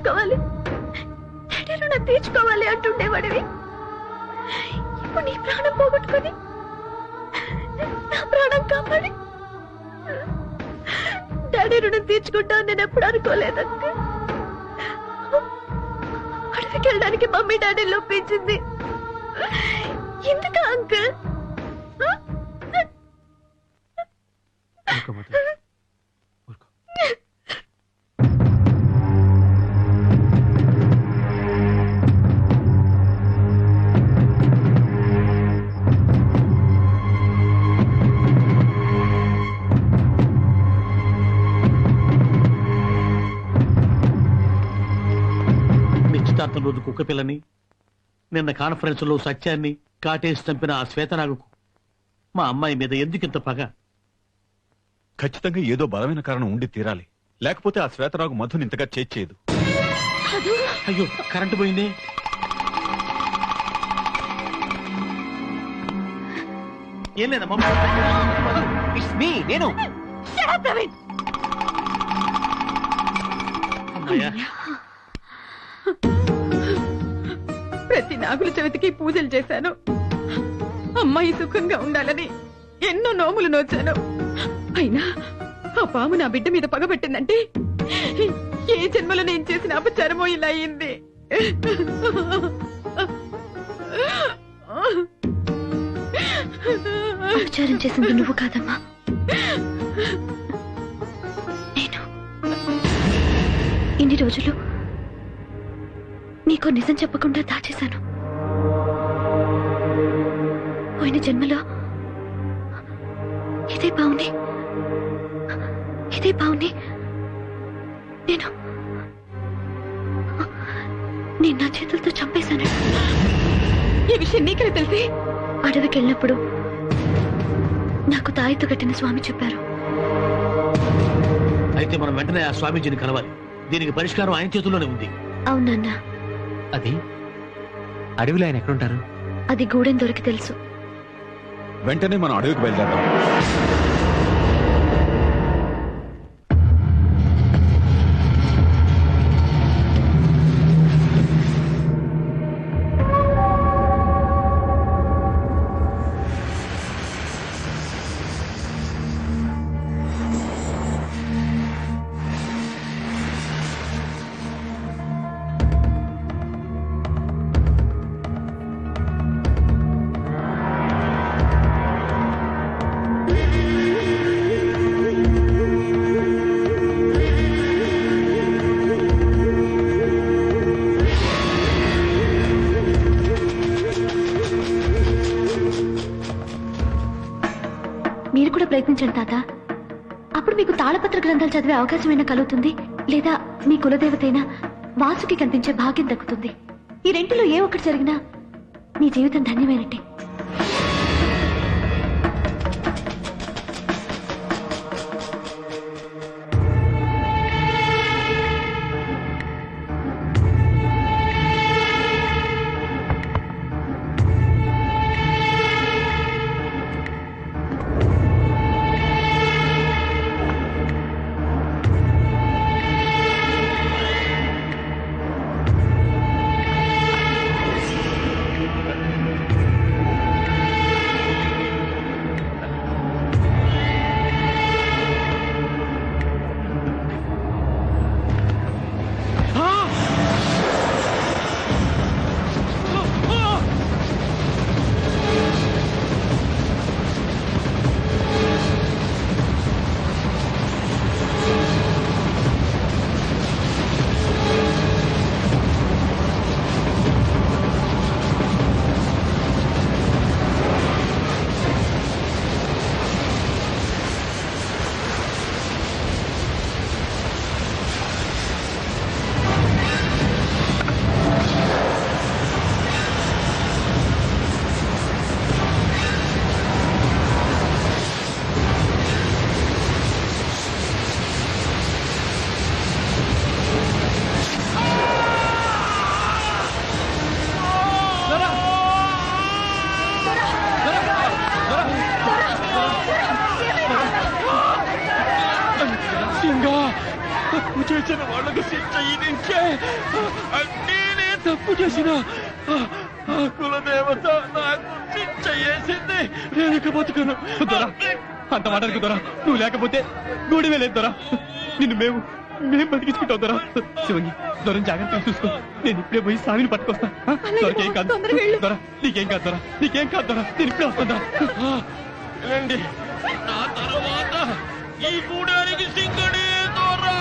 తీర్చుకోవాలి, డాడీ రుణం తీర్చుకోవాలి అంటుండేవాడివి. ఇప్పుడు నీ ప్రాణం పోగొట్టుకొని నా ప్రాణం కాపాడి డాడీ రుణం తీర్చుకుంటావు నేను ఎప్పుడు అనుకోలేదంటే. అడవికి వెళ్ళడానికి మమ్మీ డాడీ లోపించింది ఎందుకు అంకుల్?
నిశ్చితార్థం రోజు కుక్క పిల్లని, నిన్న కాన్ఫరెన్స్ లో సత్యాన్ని కాటేసి చంపిన ఆ శ్వేతనాగుకు మా అమ్మాయి మీద ఎందుకింత పగ?
ఖచ్చితంగా ఏదో బలమైన కారణం ఉండి తీరాలి, లేకపోతే ఆ శ్వేతరాగు మధుని ఇంతగా చేయదు.
అయ్యో కరెంటు పోయిందే. ఏం లేదమ్మా,
ఇట్స్ మీ, నేను.
అమ్మాయ్యా,
ప్రతి నాగుల చవితికి పూజలు చేశాను. అమ్మాయి సుఖంగా ఉండాలని ఎన్నో నోములు నోచాను. అయినా ఆ పాము నా బిడ్డ మీద పగబట్టిందంటే ఏ జన్మలో నేను చేసిన అపచారమో ఇలా అయింది.
అపచారం చేసింది నువ్వు కాదమ్మా, నేను. ఇన్ని రోజులు నీకో నిజం చెప్పకుండా దాచేశాను. పోయిన జన్మలో ఇదే బావుని నేను నా చేతులతో చంపేశాను.
ఈ విషయం నీకే తెలిసి?
అడవికి వెళ్ళినప్పుడు నాకు తాయితో కట్టిన స్వామి చెప్పారు.
అయితే మనం వెంటనే ఆ స్వామీజీని కలవాలి. దీనికి పరిష్కారం ఆయన చేతుల్లోనే ఉంది.
అవునన్నా.
అది అడవిలో ఆయన ఎక్కడుంటారు?
అది గూడెం దొరికి తెలుసు.
వెంటనే మనం అడవికి బయలుదేరాం.
మీరు కూడా ప్రయత్నించండి తాత. అప్పుడు మీకు తాళపత్ర గ్రంథాలు చదివే అవకాశమైనా కలుగుతుంది, లేదా మీ కులదేవతైన వాసుకి కనిపించే భాగ్యం దక్కుతుంది. ఈ రెంటిలో ఏ ఒక్కటి జరిగినా నీ జీవితం ధన్యమైనట్టే.
తప్పు చేసిన వాళ్ళకు శిక్ష ఇదించే నేనే తప్పు చేసిన ఆ కులదేవత నాకు శిక్ష వేసింది. నేను బతుకను. అంత మాటలకు దొరా, నువ్వు లేకపోతే గూడి వెళ్ళేది దొరా. నిన్ను మేము బతికించుకుంటాం దొరా. శివంగి, దొరం జాగ్రత్తగా చూసుకో. నేను ఇప్పుడే పోయి స్వామిని పట్టుకొస్తా. దొరకేం కాదు దొరా, నీకేం కాదు దొరా, నీకేం కాదు దొరా. నేను ఇప్పుడే వస్తుందా.
వెళ్ళండి. నా తర్వాత ఈ గూడానికి సింగడే దొరా.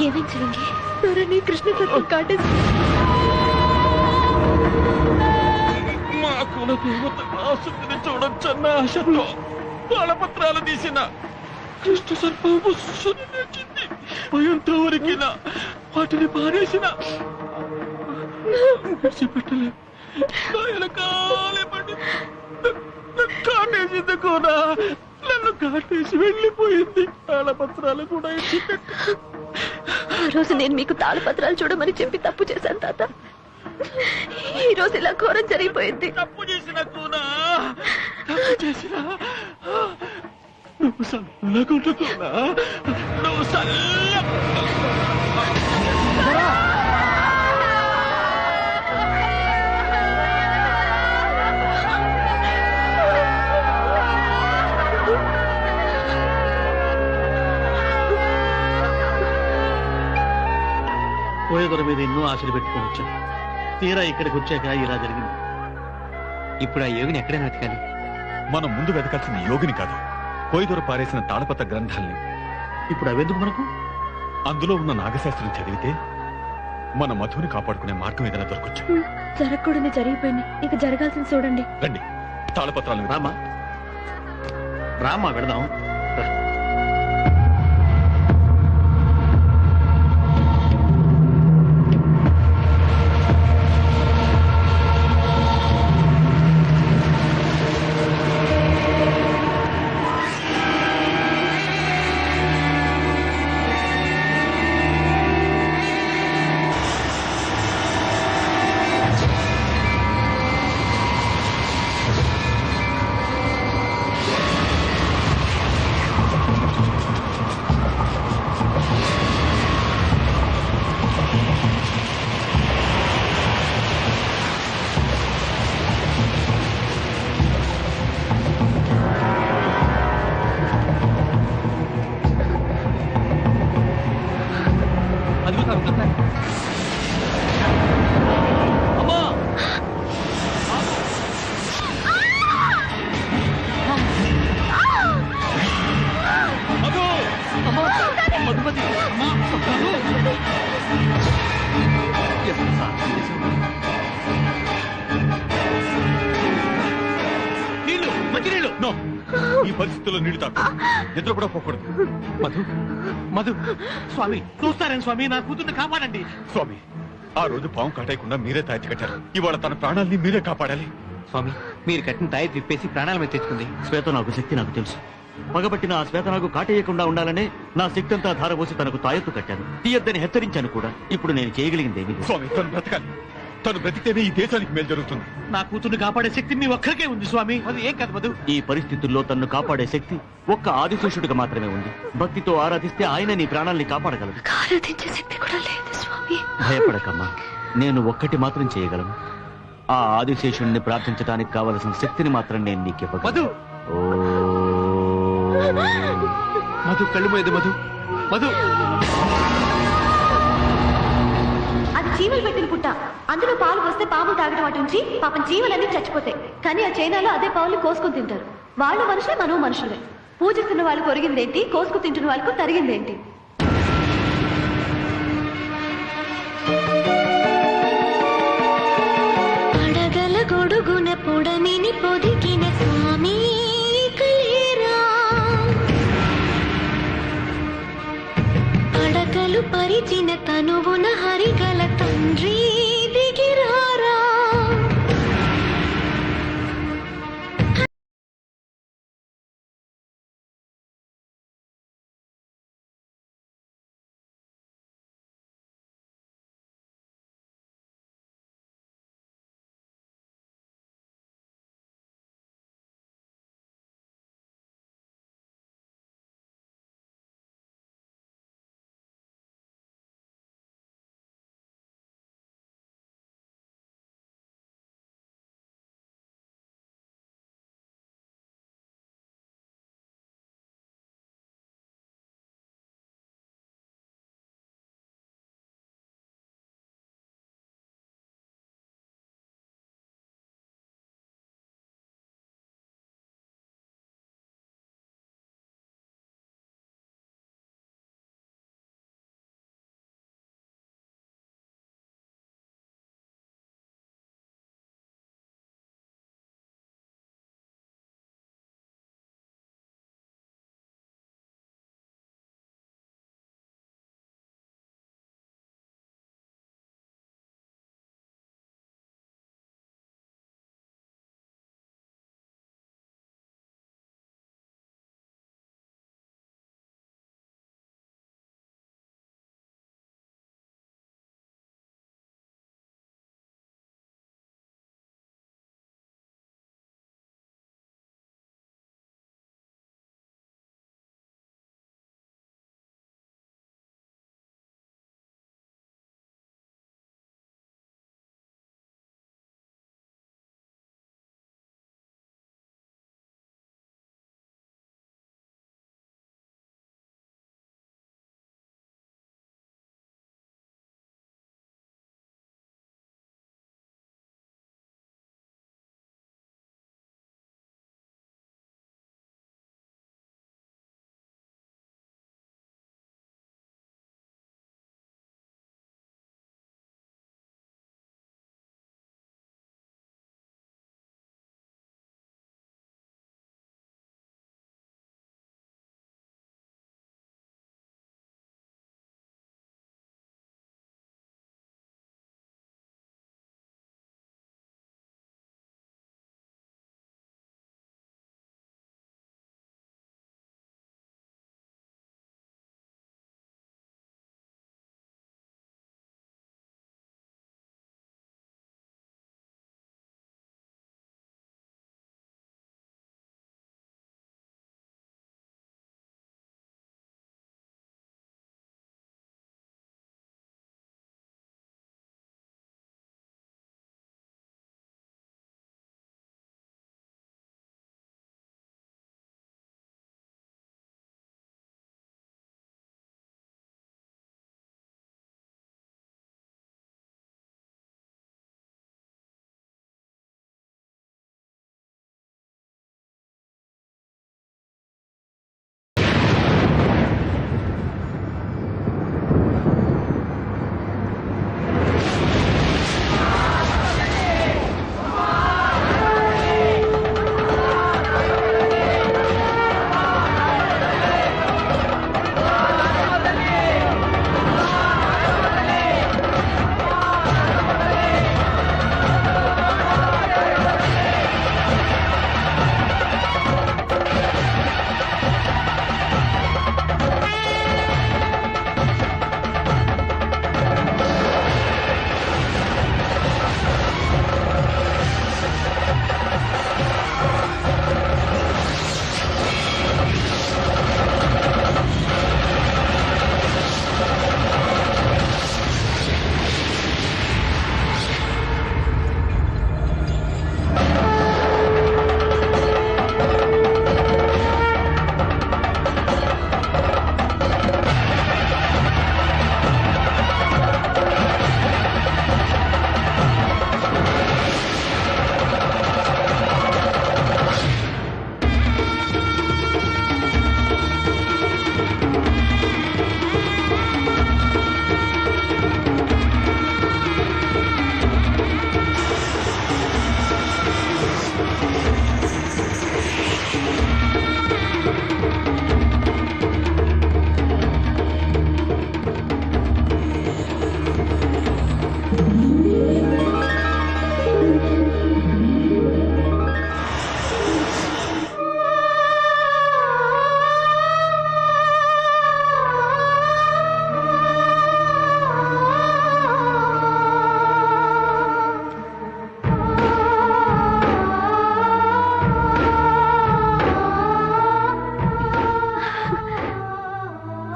ఏమేం చిరంగి ఎవరని కృష్ణ సత్యం కాటేసి
మా కుల దేవత ఆసక్తిని చూడొచ్చన్న ఆశతో తాళపత్రాలు తీసిన కృష్ణ సర్పము లేచింది. భయంతో వరికిన వాటిని పారేసిన విడిచిపెట్టలే. కాటేసింది కూడా, నన్ను కాటేసి వెళ్ళిపోయింది. తాళపత్రాలు కూడా ఇచ్చింది.
ఆ రోజు నేను మీకు తాళపత్రాలు చూడమని చెప్పి తప్పు చేశాను తాత. ఈ రోజు ఇలా ఘోరం జరిగిపోయింది.
తప్పు చేసిన కూడా తప్పు చేసిన నువ్వు సల్లగుంటుకున్నా, నువ్వు
పోయేదొర మీద ఎన్నో ఆశలు పెట్టుకొని వచ్చాను. తీరా ఇక్కడికి వచ్చాక ఇలా జరిగింది.
ఇప్పుడు ఆ యోగిని ఎక్కడైనా వెతకాలి.
మనం ముందు వెతకాల్సిన యోగిని కాదు, కోయిదొర పారేసిన తాళపత్ర గ్రంథాల్ని.
ఇప్పుడు అవెందుకు మనకు?
అందులో ఉన్న నాగశాస్త్రం చదివితే మన మధుని కాపాడుకునే మార్గం ఏదైనా దొరకొచ్చు.
జరగకూడదు జరిగిపోయింది, ఇక జరగాల్సింది చూడండి.
రండి, తాళపత్రాలు
రామా రామా వెళదాం.
ఈ పరిస్థితుల్లో నీళ్లు తాకు, నిద్ర కూడా పోకూడదు.
మధు మధు స్వామి చూస్తారేం స్వామి, నా కూతుర్ని కాపాడండి.
స్వామి, ఆ రోజు పాము కాటేయకుండా మీరే తాయి కట్టారు. ఇవాళ తన ప్రాణాల్ని మీరే కాపాడాలి.
స్వామి, మీరు కట్టిన తాయి విప్పేసి ప్రాణాల మీద తెచ్చుకుంది.
శ్వేత నాకు శక్తి నాకు తెలుసు. పగబట్టిన ఆ శ్వేత నాకు కాటేయకుండా ఉండాలనే నా శక్తి అంతా ధారపోసి తనకు తాయెత్తు కట్టాను. తీయద్దని హెచ్చరించాను కూడా. ఇప్పుడు నేను చేయగలిగిందేమీ లేదు.
స్వామి తను బ్రతకాలి. తను బ్రతికితేనే ఈ దేశానికి మేలు జరుగుతుంది.
నా కూతుర్ని కాపాడే శక్తి మీ ఒక్కరికే ఉంది స్వామి. అది ఏం కాదు మధు.
ఈ పరిస్థితుల్లో తన్ను కాపాడే శక్తి ఒక్క ఆదిశేషుడికి మాత్రమే ఉంది. భక్తితో ఆరాధిస్తే ఆయన నీ ప్రాణాల్ని కాపాడగలడు.
ఆరాధించే శక్తి కూడా లేదు స్వామి.
భయపడకమ్మా, నేను ఒక్కటి మాత్రం చేయగలను. ఆ ఆదిశేషుణ్ణి ప్రార్థించడానికి కావలసిన శక్తిని మాత్రం నేను నీకు ఇవ్వగలను.
మధు కళ్ళు పోయేది మధు. మధు
అది చీమలు పెట్టిన పుట్ట. అందులో పాలు వస్తే పాము తాగడం అటు నుంచి పాపం చీమలన్నీ చచ్చిపోతాయి. కానీ ఆ చైనాలో అదే పావులు కోసుకుని తింటారు. వాళ్ళు మనుషులే, మనం మనుషులే. పూజిస్తున్న వాళ్ళకు ఒరిగిందేంటి, కోసుకు తింటున్న వాళ్ళకు తరిగిందేంటి?
పడగల గొడుగున పొడమిని పొదిగిన స్వామి కలేరా, పడకలు పరిచిన తనువున హరిగల తండ్రి దిగిరారా.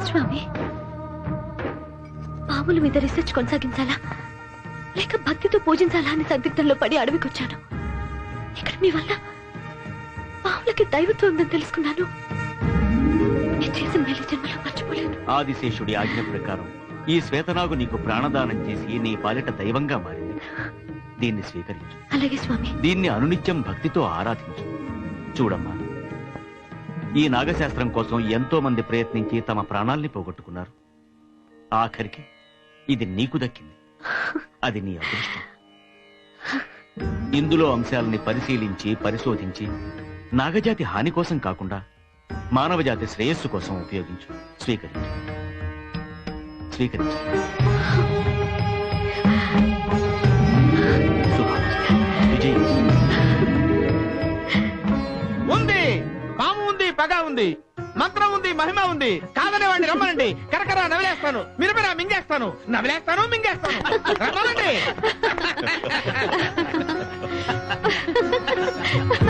స్వామి, పాముల మీద రీసెర్చ్ కొనసాగించాలా లేక భక్తితో పూజించాలా అని సందిగ్ధంలో పడి అడవికొచ్చాను. ఇక్కడ మీ వల్ల పాములకి దైవత్వం ఉందని తెలుసుకున్నాను. నేను చేసిన మేలు జన్మలో మర్చిపోలేను.
ఆదిశేషుడి ఆజ్ఞ ప్రకారం ఈ శ్వేతనాగు నీకు ప్రాణదానం చేసి నీ పాలిట దైవంగా మారింది. దీన్ని స్వీకరించు.
అలాగే స్వామి.
దీన్ని అనునిత్యం భక్తితో ఆరాధించు. చూడమ్మా, ఈ నాగశాస్త్రం కోసం ఎంతో మంది ప్రయత్నించి తమ ప్రాణాల్ని పోగొట్టుకున్నారు. ఆఖరికి ఇది నీకు దక్కింది. అది నీ అదృష్టం. ఇందులో అంశాలని పరిశీలించి పరిశోధించి నాగజాతి హాని కోసం కాకుండా మానవజాతి శ్రేయస్సు కోసం ఉపయోగించు. స్వీకరించు. స్వీకరించు. విజయ్.
ఉంది, పాము ఉంది, పగ ఉంది, మంత్రం ఉంది, మహిమ ఉంది. కాదనే వాడిని రమ్మనండి. కరకరా నవిలేస్తాను, మిరమిరా మింగేస్తాను, నవిలేస్తాను, మింగేస్తాను. రమ్మనండి.